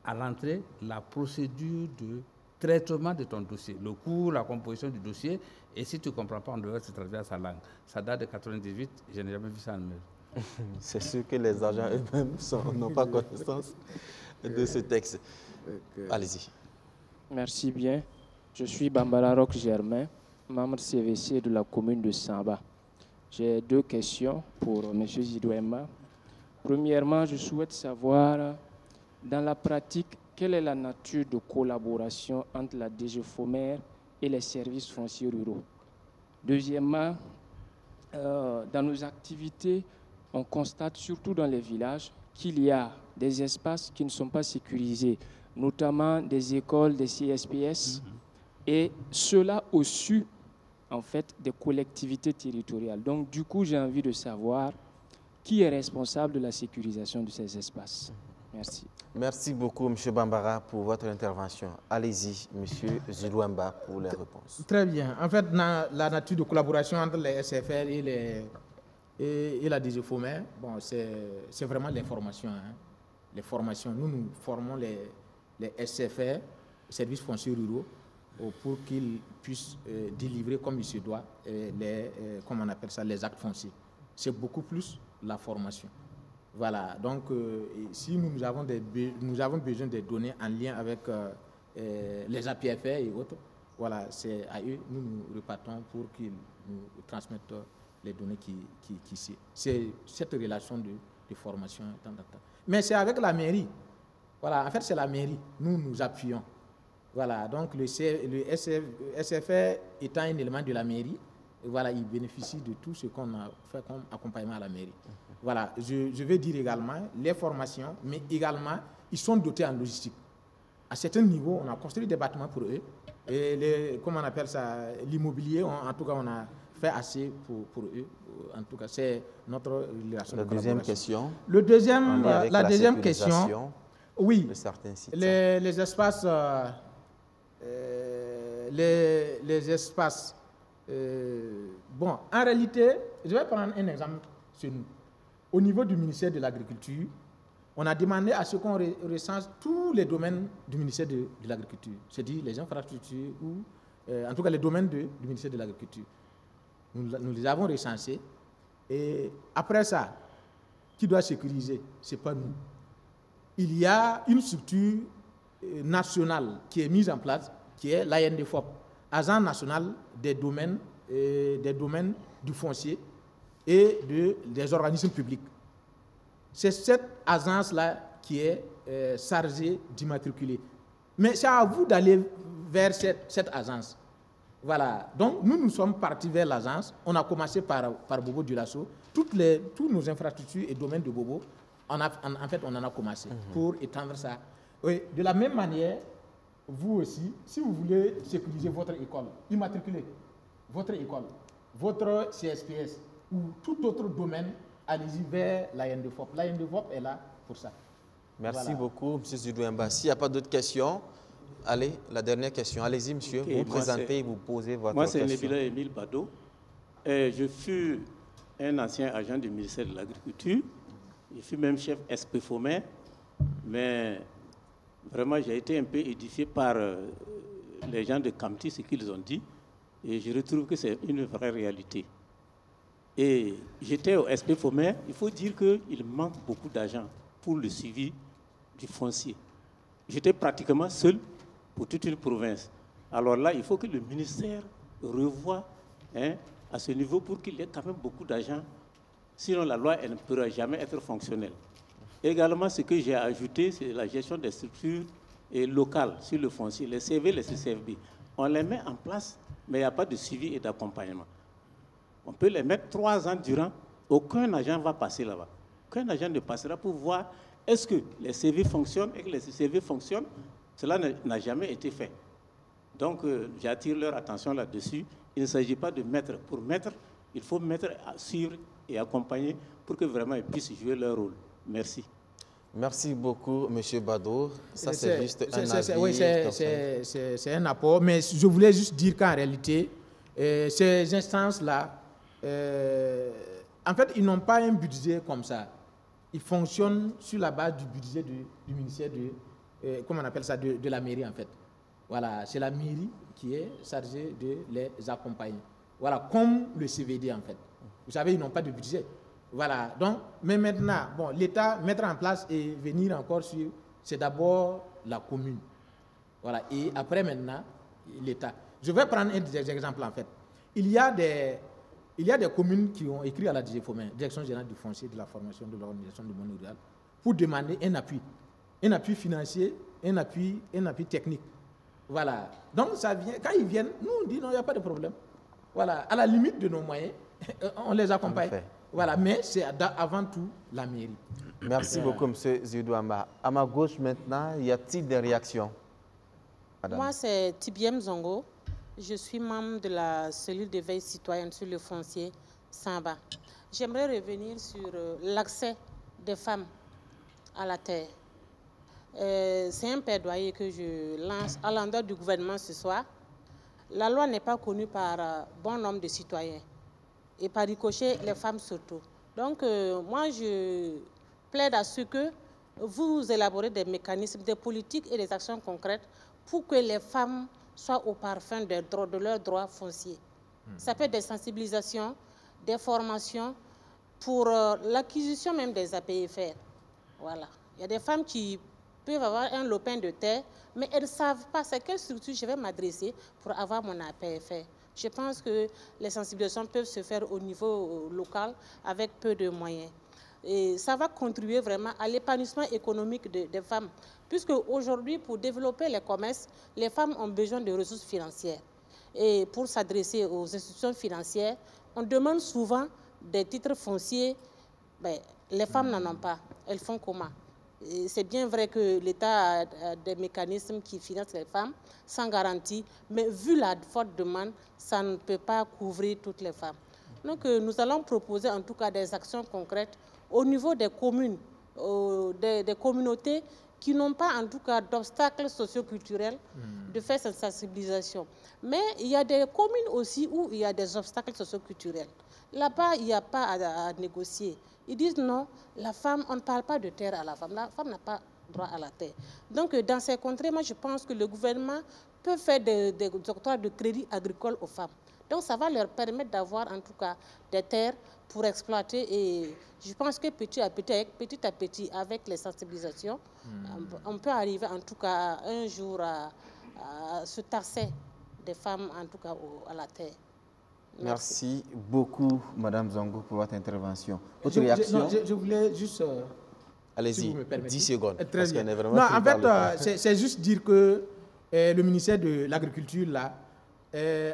à l'entrée la procédure de traitement de ton dossier, le cours, la composition du dossier, et si tu ne comprends pas, on devrait se traduire à sa langue. Ça date de 98, je n'ai jamais vu ça en œuvre. C'est sûr que les agents eux-mêmes n'ont pas connaissance de ce texte. Allez-y. Merci bien. Je suis Bambara Roch Germain, membre CVC de la commune de Samba. J'ai deux questions pour M. Zidouemba. Premièrement, je souhaite savoir, dans la pratique, quelle est la nature de collaboration entre la DGFOMER et les services fonciers ruraux. Deuxièmement, dans nos activités, on constate surtout dans les villages qu'il y a des espaces qui ne sont pas sécurisés, notamment des écoles, des CSPS, et cela au su, en fait, des collectivités territoriales. Donc, du coup, j'ai envie de savoir qui est responsable de la sécurisation de ces espaces. Merci. Merci beaucoup, M. Bambara, pour votre intervention. Allez-y, M. Zidouemba, pour les réponses. Très bien. En fait, dans la nature de collaboration entre les SFR et la DGFOMER, bon, c'est vraiment les formations. Hein. Les formations. Nous formons les SFR, services fonciers ruraux, pour qu'ils puissent délivrer comme il se doit comment on appelle ça, les actes fonciers. C'est beaucoup plus la formation. Voilà, donc si nous avons besoin de données en lien avec les APFR et autres, voilà, c'est à eux, nous repartons pour qu'ils nous transmettent les données c'est cette relation de formation. Mais c'est avec la mairie. Voilà, en fait, c'est la mairie. Nous appuyons. Voilà, donc le SFR étant un élément de la mairie, voilà, il bénéficie de tout ce qu'on a fait comme accompagnement à la mairie. Voilà, je veux dire également les formations, mais également, ils sont dotés en logistique. À certains niveaux, on a construit des bâtiments pour eux. Et comment on appelle ça, l'immobilier, en tout cas, on a fait assez pour eux. En tout cas, c'est notre relation. La deuxième question. La deuxième question. Oui, les espaces. Les espaces. Bon, en réalité, je vais prendre un exemple sur nous. Au niveau du ministère de l'Agriculture, on a demandé à ce qu'on recense tous les domaines du ministère de l'Agriculture, c'est-à-dire les infrastructures ou en tout cas les domaines du ministère de l'Agriculture. Nous les avons recensés et après ça, qui doit sécuriser? Ce n'est pas nous. Il y a une structure nationale qui est mise en place, qui est l'ANDFOP, Agence nationale des domaines du foncier et des organismes publics. C'est cette agence-là qui est chargée d'immatriculer. Mais c'est à vous d'aller vers cette agence. Voilà. Donc, nous sommes partis vers l'agence. On a commencé par Bobo Dioulasso. Tous nos infrastructures et domaines de Bobo, en fait, on en a commencé pour étendre ça. Oui, de la même manière, vous aussi, si vous voulez sécuriser votre école, immatriculer votre école, votre CSPS ou tout autre domaine, allez-y vers l'ANDFOP. L'ANDFOP est là pour ça. Merci beaucoup, M. Zidouemba. S'il n'y a pas d'autres questions, allez, la dernière question. Allez-y, monsieur, vous présentez, vous posez votre question. Moi, c'est Nebila Émile Bado. Je fus un ancien agent du ministère de l'Agriculture. Je fus même chef SPFOMER, mais vraiment, j'ai été un peu édifié par les gens de Kamti, ce qu'ils ont dit, et je retrouve que c'est une vraie réalité. Et j'étais au SP Fomer, il faut dire qu'il manque beaucoup d'argent pour le suivi du foncier. J'étais pratiquement seul pour toute une province. Alors là, il faut que le ministère revoie à ce niveau pour qu'il y ait quand même beaucoup d'argent. Sinon, la loi elle ne pourra jamais être fonctionnelle. Également, ce que j'ai ajouté, c'est la gestion des structures locales sur le foncier, les CV, les CCFB. On les met en place, mais il n'y a pas de suivi et d'accompagnement. On peut les mettre 3 ans durant, aucun agent va passer là-bas. Aucun agent ne passera pour voir est-ce que les CV fonctionnent et que les CV fonctionnent. Cela n'a jamais été fait. Donc, j'attire leur attention là-dessus. Il ne s'agit pas de mettre pour mettre, il faut mettre, suivre et accompagner pour que vraiment ils puissent jouer leur rôle. Merci. Merci beaucoup, M. Bado. Ça, c'est juste un avis. Oui, c'est un apport, mais je voulais juste dire qu'en réalité, ces instances-là, en fait, ils n'ont pas un budget comme ça. Ils fonctionnent sur la base du budget du ministère comment on appelle ça, de la mairie, en fait. Voilà, c'est la mairie qui est chargée de les accompagner. Voilà, comme le CVD, en fait. Vous savez, ils n'ont pas de budget. Voilà, donc, mais maintenant, bon, l'État, mettre en place et venir encore sur, c'est d'abord la commune. Voilà, et après maintenant, l'État. Je vais prendre des exemples, en fait. Il y a des communes qui ont écrit à la DGFOMEN, Direction Générale du Foncier, de la Formation, de l'Organisation du monde rural, pour demander un appui financier, un appui technique. Voilà, donc ça vient, quand ils viennent, nous on dit non, il n'y a pas de problème. Voilà, à la limite de nos moyens, on les accompagne. Voilà, mais c'est avant tout la mairie. Merci beaucoup, M. Zidouamba. À ma gauche maintenant, y a-t-il des réactions? Madame. Moi, c'est Tibiem Zongo. Je suis membre de la cellule de veille citoyenne sur le foncier Samba. J'aimerais revenir sur l'accès des femmes à la terre. C'est un plaidoyer que je lance à l'endroit du gouvernement ce soir. La loi n'est pas connue par bon nombre de citoyens et par ricochet, les femmes surtout. Donc, moi, je plaide à ce que vous élaborez des mécanismes, des politiques et des actions concrètes pour que les femmes soient au parfum de leurs droits fonciers. Ça peut être des sensibilisations, des formations pour l'acquisition même des APFR. Voilà. Il y a des femmes qui peuvent avoir un lopin de terre, mais elles ne savent pas à quelle structure je vais m'adresser pour avoir mon APFR. Je pense que les sensibilisations peuvent se faire au niveau local avec peu de moyens. Et ça va contribuer vraiment à l'épanouissement économique des femmes. Puisque aujourd'hui, pour développer les commerces, les femmes ont besoin de ressources financières. Et pour s'adresser aux institutions financières, on demande souvent des titres fonciers. Ben, les femmes n'en ont pas. Elles font comment? C'est bien vrai que l'État a des mécanismes qui financent les femmes sans garantie, mais vu la forte demande, ça ne peut pas couvrir toutes les femmes. Donc nous allons proposer en tout cas des actions concrètes au niveau des communes, des communautés qui n'ont pas en tout cas d'obstacles socioculturels de faire cette sensibilisation. Mais il y a des communes aussi où il y a des obstacles socioculturels. Là-bas, il n'y a pas à négocier. Ils disent non, la femme, on ne parle pas de terre à la femme. La femme n'a pas droit à la terre. Donc, dans ces contrées, moi, je pense que le gouvernement peut faire des octrois de crédit agricole aux femmes. Donc, ça va leur permettre d'avoir, en tout cas, des terres pour exploiter. Et je pense que petit à petit, avec les sensibilisations, on peut arriver, en tout cas, un jour à se tasser des femmes, en tout cas, à la terre. Merci beaucoup, Madame Zongo, pour votre intervention. Autre réaction? Je voulais juste... Allez-y, si 10 secondes. Très bien. Non, en fait, c'est juste dire que le ministère de l'Agriculture, là,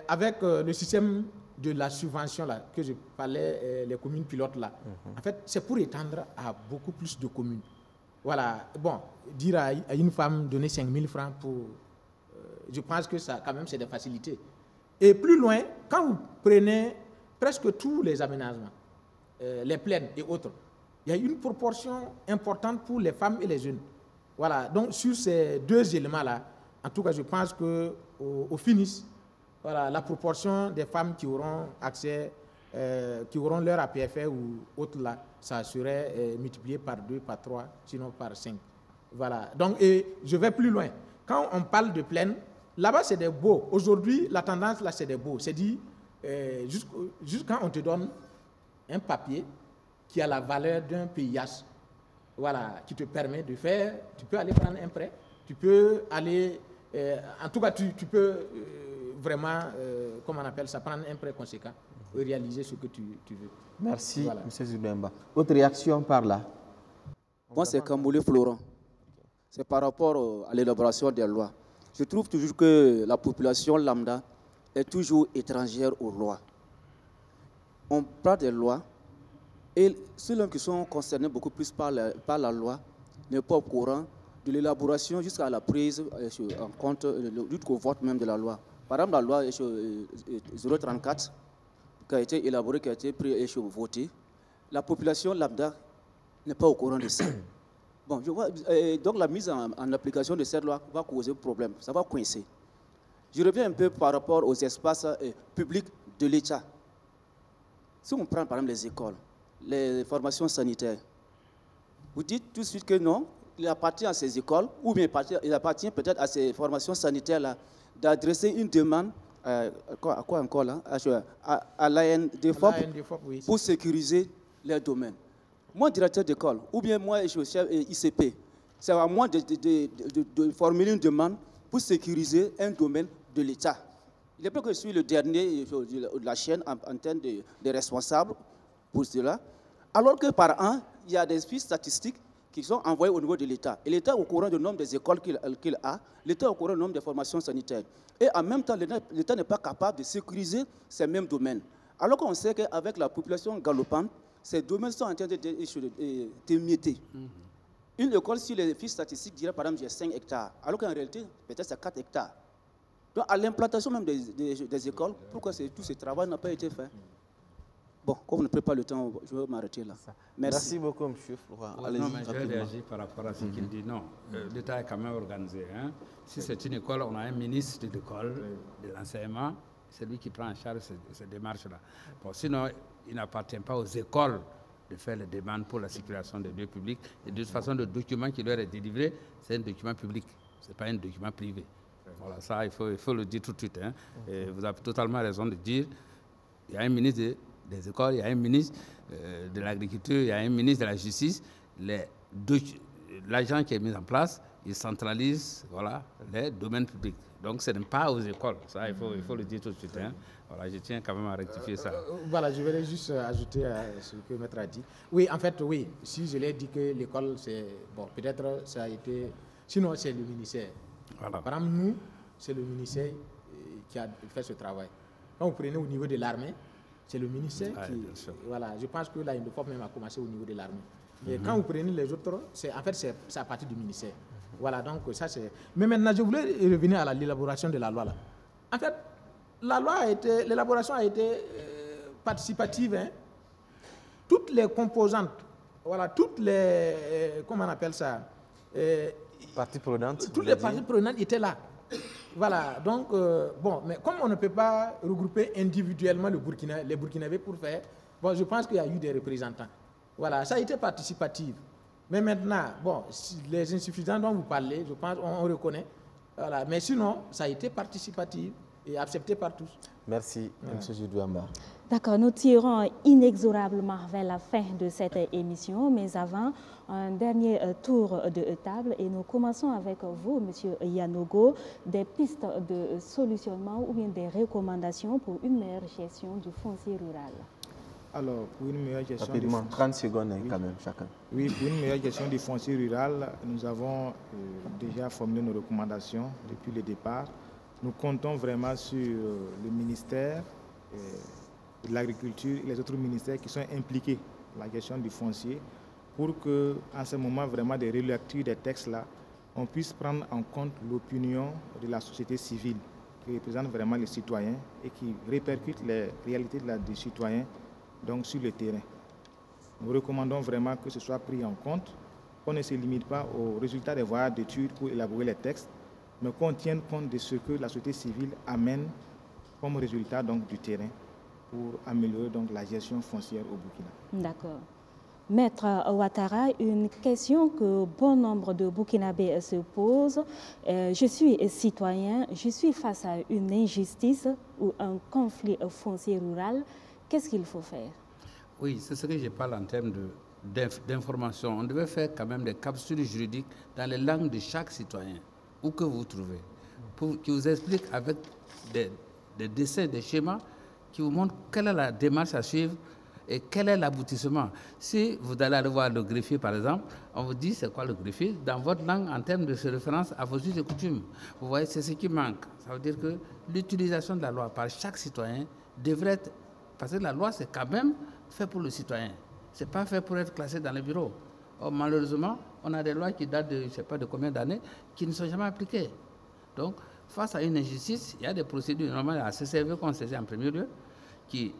avec le système de la subvention, là, que je parlais, les communes pilotes, là, en fait, c'est pour étendre à beaucoup plus de communes. Voilà. Bon, dire à une femme, donner 5 000 francs pour... je pense que ça, quand même, c'est des facilités. Et plus loin, quand vous prenez presque tous les aménagements, les plaines et autres, il y a une proportion importante pour les femmes et les jeunes. Voilà, donc sur ces deux éléments-là, en tout cas, je pense qu'au finish, voilà, la proportion des femmes qui auront accès, qui auront leur APFR ou autre là, ça serait multiplié par 2, par 3, sinon par 5. Voilà, donc et je vais plus loin. Quand on parle de plaine, là-bas, c'est des beaux. Aujourd'hui, la tendance, là, c'est des beaux. C'est dit, juste quand on te donne un papier qui a la valeur d'un PIH, voilà, qui te permet de faire, tu peux aller prendre un prêt, tu peux aller, en tout cas, tu peux vraiment, comment on appelle ça, prendre un prêt conséquent et réaliser ce que tu veux. Merci, voilà. M. Zudemba. Autre réaction par là? Moi, c'est Kamboulé Florent. C'est par rapport à l'élaboration des lois. Je trouve toujours que la population lambda est toujours étrangère aux lois. On parle des lois et ceux qui sont concernés beaucoup plus par la loi n'est pas au courant de l'élaboration jusqu'à la prise en compte, jusqu'au vote même de la loi. Par exemple, la loi 034 qui a été élaborée, qui a été prise et votée, la population lambda n'est pas au courant de ça. Bon, je vois, donc la mise en application de cette loi va causer problème, ça va coincer. Je reviens un peu par rapport aux espaces publics de l'État. Si on prend par exemple les écoles, les formations sanitaires, vous dites tout de suite que non, il appartient à ces écoles, ou bien il appartient peut-être à ces formations sanitaires-là, d'adresser une demande à quoi encore là, à l'ANDFOP oui, pour sécuriser les domaines. Moi, directeur d'école, ou bien moi, je suis chef ICP, c'est à moi de formuler une demande pour sécuriser un domaine de l'État. Il est vrai que je suis le dernier de la chaîne en termes de responsables pour cela, alors que par an, il y a des fiches statistiques qui sont envoyées au niveau de l'État. Et l'État est au courant du nombre des écoles qu'il a, l'État est au courant du nombre des formations sanitaires. Et en même temps, l'État n'est pas capable de sécuriser ces mêmes domaines. Alors qu'on sait qu'avec la population galopante, ces domaines sont en train d'émietter. Une école, sur les fiches statistiques, dirait par exemple, j'ai 5 hectares, alors qu'en réalité, peut-être c'est 4 hectares. Donc, à l'implantation même des écoles, pourquoi tout ce travail n'a pas été fait? Bon, comme on ne prend pas le temps, je vais m'arrêter là. Merci beaucoup, M. Florent. Non, mais je vais réagir par rapport à ce qu'il dit. Non, l'État est quand même organisé. Hein. Si c'est une école, on a un ministre de l'école, de l'enseignement, c'est lui qui prend en charge ces démarches-là. Bon, sinon, il n'appartient pas aux écoles de faire les demandes pour la circulation des lieux publics. Et de toute façon, le document qui leur est délivré, c'est un document public, ce n'est pas un document privé. Voilà, ça, il faut le dire tout de suite. Hein. Et vous avez totalement raison de dire, il y a un ministre des écoles, il y a un ministre de l'agriculture, il y a un ministre de la justice. L'agent qui est mis en place, il centralise les domaines publics. Donc, ce n'est pas aux écoles. Ça, il faut le dire tout de suite. Hein. Voilà, je tiens quand même à rectifier ça. Voilà, je vais juste ajouter à ce que Maître a dit. Oui, en fait, oui. Si je l'ai dit que l'école, c'est... Bon, peut-être ça a été... Sinon, c'est le ministère. Voilà. Par exemple, nous, c'est le ministère qui a fait ce travail. Quand vous prenez au niveau de l'armée, c'est le ministère qui... Voilà, je pense que là, il ne faut même commencer au niveau de l'armée. Et quand vous prenez les autres, en fait, c'est à partir du ministère. Voilà, donc ça c'est... Mais maintenant, je voulais revenir à l'élaboration de la loi là. En fait, l'élaboration a été participative. Hein. Toutes les composantes, voilà, toutes les... comment on appelle ça? Parties prenantes. Toutes les parties prenantes étaient là. Voilà, donc, bon, mais comme on ne peut pas regrouper individuellement les Burkinabés pour faire, bon, je pense qu'il y a eu des représentants. Voilà, ça a été participatif. Mais maintenant, bon, les insuffisants dont vous parlez, je pense qu'on reconnaît. Voilà, mais sinon, ça a été participatif et accepté par tous. Merci, M. Zudemba. D'accord, nous tirons inexorablement vers la fin de cette émission, mais avant, un dernier tour de table et nous commençons avec vous, M. Yanogo, des pistes de solutionnement ou bien des recommandations pour une meilleure gestion du foncier rural. Alors, pour une meilleure gestion... Rapidement, 30 secondes quand même, chacun. Oui, pour une meilleure gestion du foncier rural, nous avons déjà formulé nos recommandations depuis le départ. Nous comptons vraiment sur le ministère de l'Agriculture et les autres ministères qui sont impliqués dans la gestion du foncier pour que, en ce moment vraiment de relecture des textes-là, on puisse prendre en compte l'opinion de la société civile qui représente vraiment les citoyens et qui répercute les réalités des citoyens donc sur le terrain. Nous recommandons vraiment que ce soit pris en compte, qu'on ne se limite pas aux résultats des voyages d'études pour élaborer les textes, mais qu'on tienne compte de ce que la société civile amène comme résultat donc, du terrain pour améliorer donc, la gestion foncière au Burkina. D'accord. Maître Ouattara, une question que bon nombre de Burkinabés se posent. Je suis citoyen, je suis face à une injustice ou un conflit foncier rural. Qu'est-ce qu'il faut faire? Oui, c'est ce que je parle en termes d'information. On devait faire quand même des capsules juridiques dans les langues de chaque citoyen, où que vous trouvez, qui vous explique avec des dessins, des schémas, qui vous montrent quelle est la démarche à suivre et quel est l'aboutissement. Si vous allez aller voir le greffier, par exemple, on vous dit c'est quoi le greffier dans votre langue en termes de référence à vos us et coutumes. Vous voyez, c'est ce qui manque. Ça veut dire que l'utilisation de la loi par chaque citoyen devrait être... Parce que la loi, c'est quand même fait pour le citoyen. Ce n'est pas fait pour être classé dans les bureaux. Or, malheureusement, on a des lois qui datent de je ne sais pas de combien d'années qui ne sont jamais appliquées. Donc, face à une injustice, il y a des procédures normales à CCV qu'on saisit en premier lieu, qui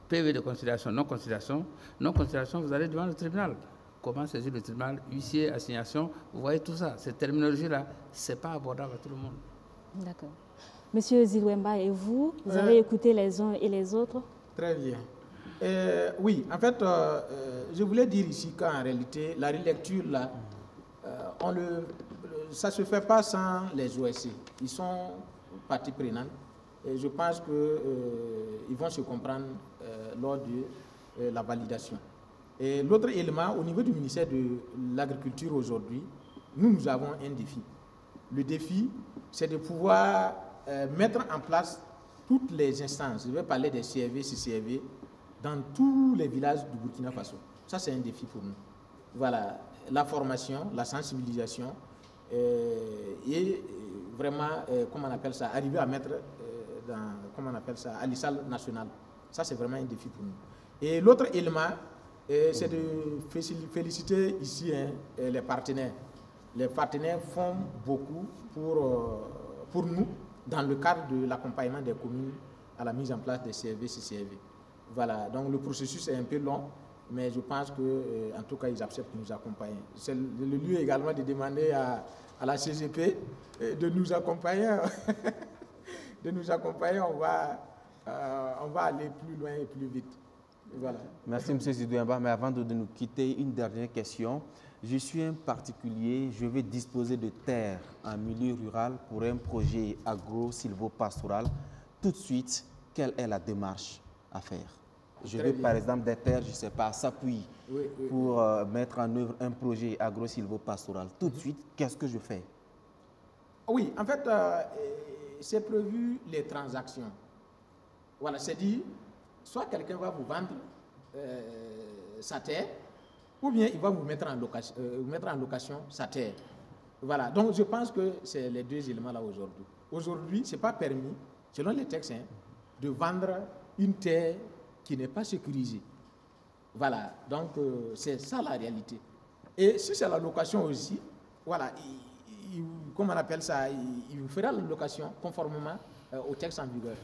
PV de considération, non-considération. Non-considération, vous allez devant le tribunal. Comment saisir le tribunal, huissier, assignation, vous voyez tout ça. Cette terminologie-là, ce n'est pas abordable à tout le monde. D'accord. Monsieur Zidouemba, et vous avez écouté les uns et les autres? Très bien. Oui, en fait, je voulais dire ici qu'en réalité, la relecture, là, ça ne se fait pas sans les OSC. Ils sont partie prenante. Et je pense qu'ils vont se comprendre lors de la validation. Et l'autre élément, au niveau du ministère de l'Agriculture aujourd'hui, nous avons un défi. Le défi, c'est de pouvoir mettre en place toutes les instances. Je vais parler des CRV, CCRV, dans tous les villages du Burkina Faso. Ça, c'est un défi pour nous. Voilà, la formation, la sensibilisation, et vraiment, comment on appelle ça, arriver à mettre comment on appelle ça, à l'ISAL national. Ça, c'est vraiment un défi pour nous. Et l'autre élément, c'est de féliciter ici les partenaires. Les partenaires font beaucoup pour nous dans le cadre de l'accompagnement des communes à la mise en place des CRV, CCRV. Voilà, donc le processus est un peu long, mais je pense qu'en tout cas, ils acceptent de nous accompagner. C'est le lieu également de demander à la CGP de nous accompagner. De nous accompagner, on va aller plus loin et plus vite. Voilà. Merci M. Zidouemba, mais avant de nous quitter, une dernière question. Je suis un particulier, je vais disposer de terres en milieu rural pour un projet agro-silvopastoral. Tout de suite, quelle est la démarche à faire? Je veux par exemple des terres, je ne sais pas, à s'appuyer pour mettre en œuvre un projet agro-silvopastoral. Tout de suite, qu'est-ce que je fais? Oui, en fait, c'est prévu les transactions. Voilà, c'est dit, soit quelqu'un va vous vendre sa terre, ou bien il va vous mettre en location sa terre. Voilà, donc je pense que c'est les deux éléments-là aujourd'hui. Aujourd'hui, ce n'est pas permis, selon les textes, de vendre une terre qui n'est pas sécurisée. Voilà, donc c'est ça la réalité. Et si c'est la location aussi, voilà, comment on appelle ça, il vous fera la location conformément au texte en vigueur.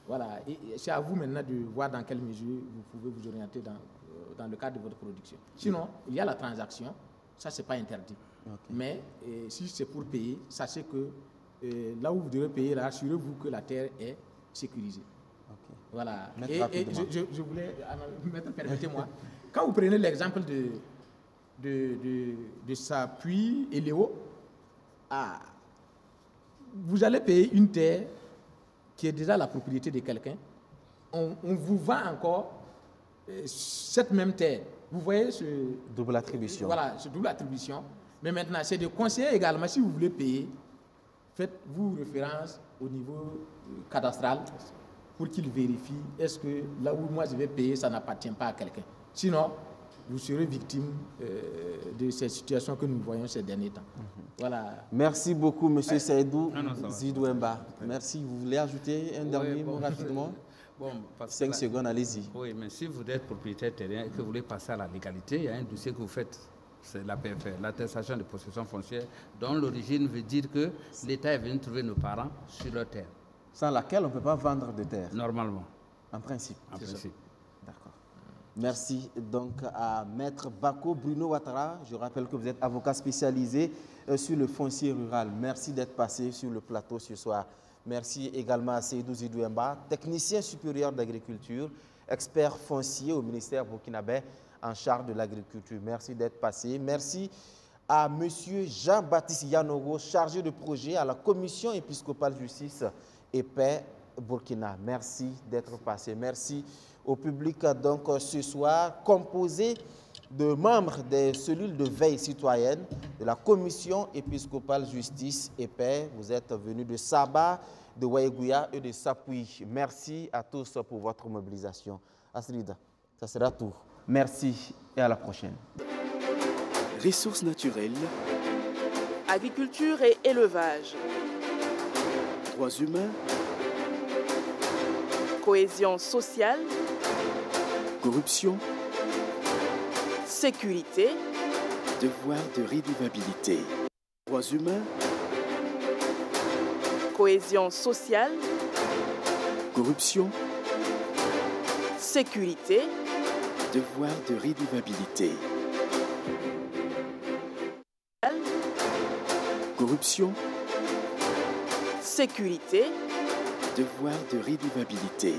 Voilà, et c'est à vous maintenant de voir dans quelle mesure vous pouvez vous orienter dans le cadre de votre production. Sinon, il y a la transaction, ça c'est pas interdit. Okay. Mais si c'est pour payer, sachez que là où vous devez payer, assurez-vous que la terre est sécurisée. Okay. Voilà. Et je voulais, maître, permettez-moi, quand vous prenez l'exemple de Sapuy et Léo, vous allez payer une terre qui est déjà la propriété de quelqu'un. On vous vend encore cette même terre. Vous voyez ce... double attribution. Voilà, ce double attribution. Mais maintenant, c'est de conseiller également, si vous voulez payer, faites-vous référence au niveau cadastral pour qu'il vérifie est-ce que là où moi je vais payer, ça n'appartient pas à quelqu'un. Sinon, vous serez victime de ces situations que nous voyons ces derniers temps. Voilà. Merci beaucoup, M. Seydou Zidouemba. Merci. Vous voulez ajouter un dernier mot rapidement? 5 secondes, allez-y. Oui, mais si vous êtes propriétaire terrien et que vous voulez passer à la légalité, il y a un dossier que vous faites, c'est l'APFR, l'attestation de possession foncière, dont l'origine veut dire que l'État est venu trouver nos parents sur leur terre. Sans laquelle on ne peut pas vendre de terre? Normalement. En principe? En principe. D'accord. Merci donc à Maître Bako Bruno Ouattara. Je rappelle que vous êtes avocat spécialisé sur le foncier rural. Merci d'être passé sur le plateau ce soir. Merci également à Seydou Zidouemba, technicien supérieur d'agriculture, expert foncier au ministère burkinabé en charge de l'agriculture. Merci d'être passé. Merci à M. Jean-Baptiste Yanogo, chargé de projet à la Commission épiscopale justice et paix Burkina. Merci d'être passé. Merci au public donc ce soir, composé de membres des cellules de veille citoyenne de la Commission épiscopale justice et paix. Vous êtes venus de Saba, de Waïgouya et de Sapui. Merci à tous pour votre mobilisation. Asrida, ça sera tout. Merci et à la prochaine. Ressources naturelles, agriculture et élevage, droits humains, cohésion sociale, corruption, sécurité, devoir de redevabilité, droits humains, cohésion sociale, corruption, sécurité, devoir de redevabilité, corruption, sécurité, devoir de redevabilité.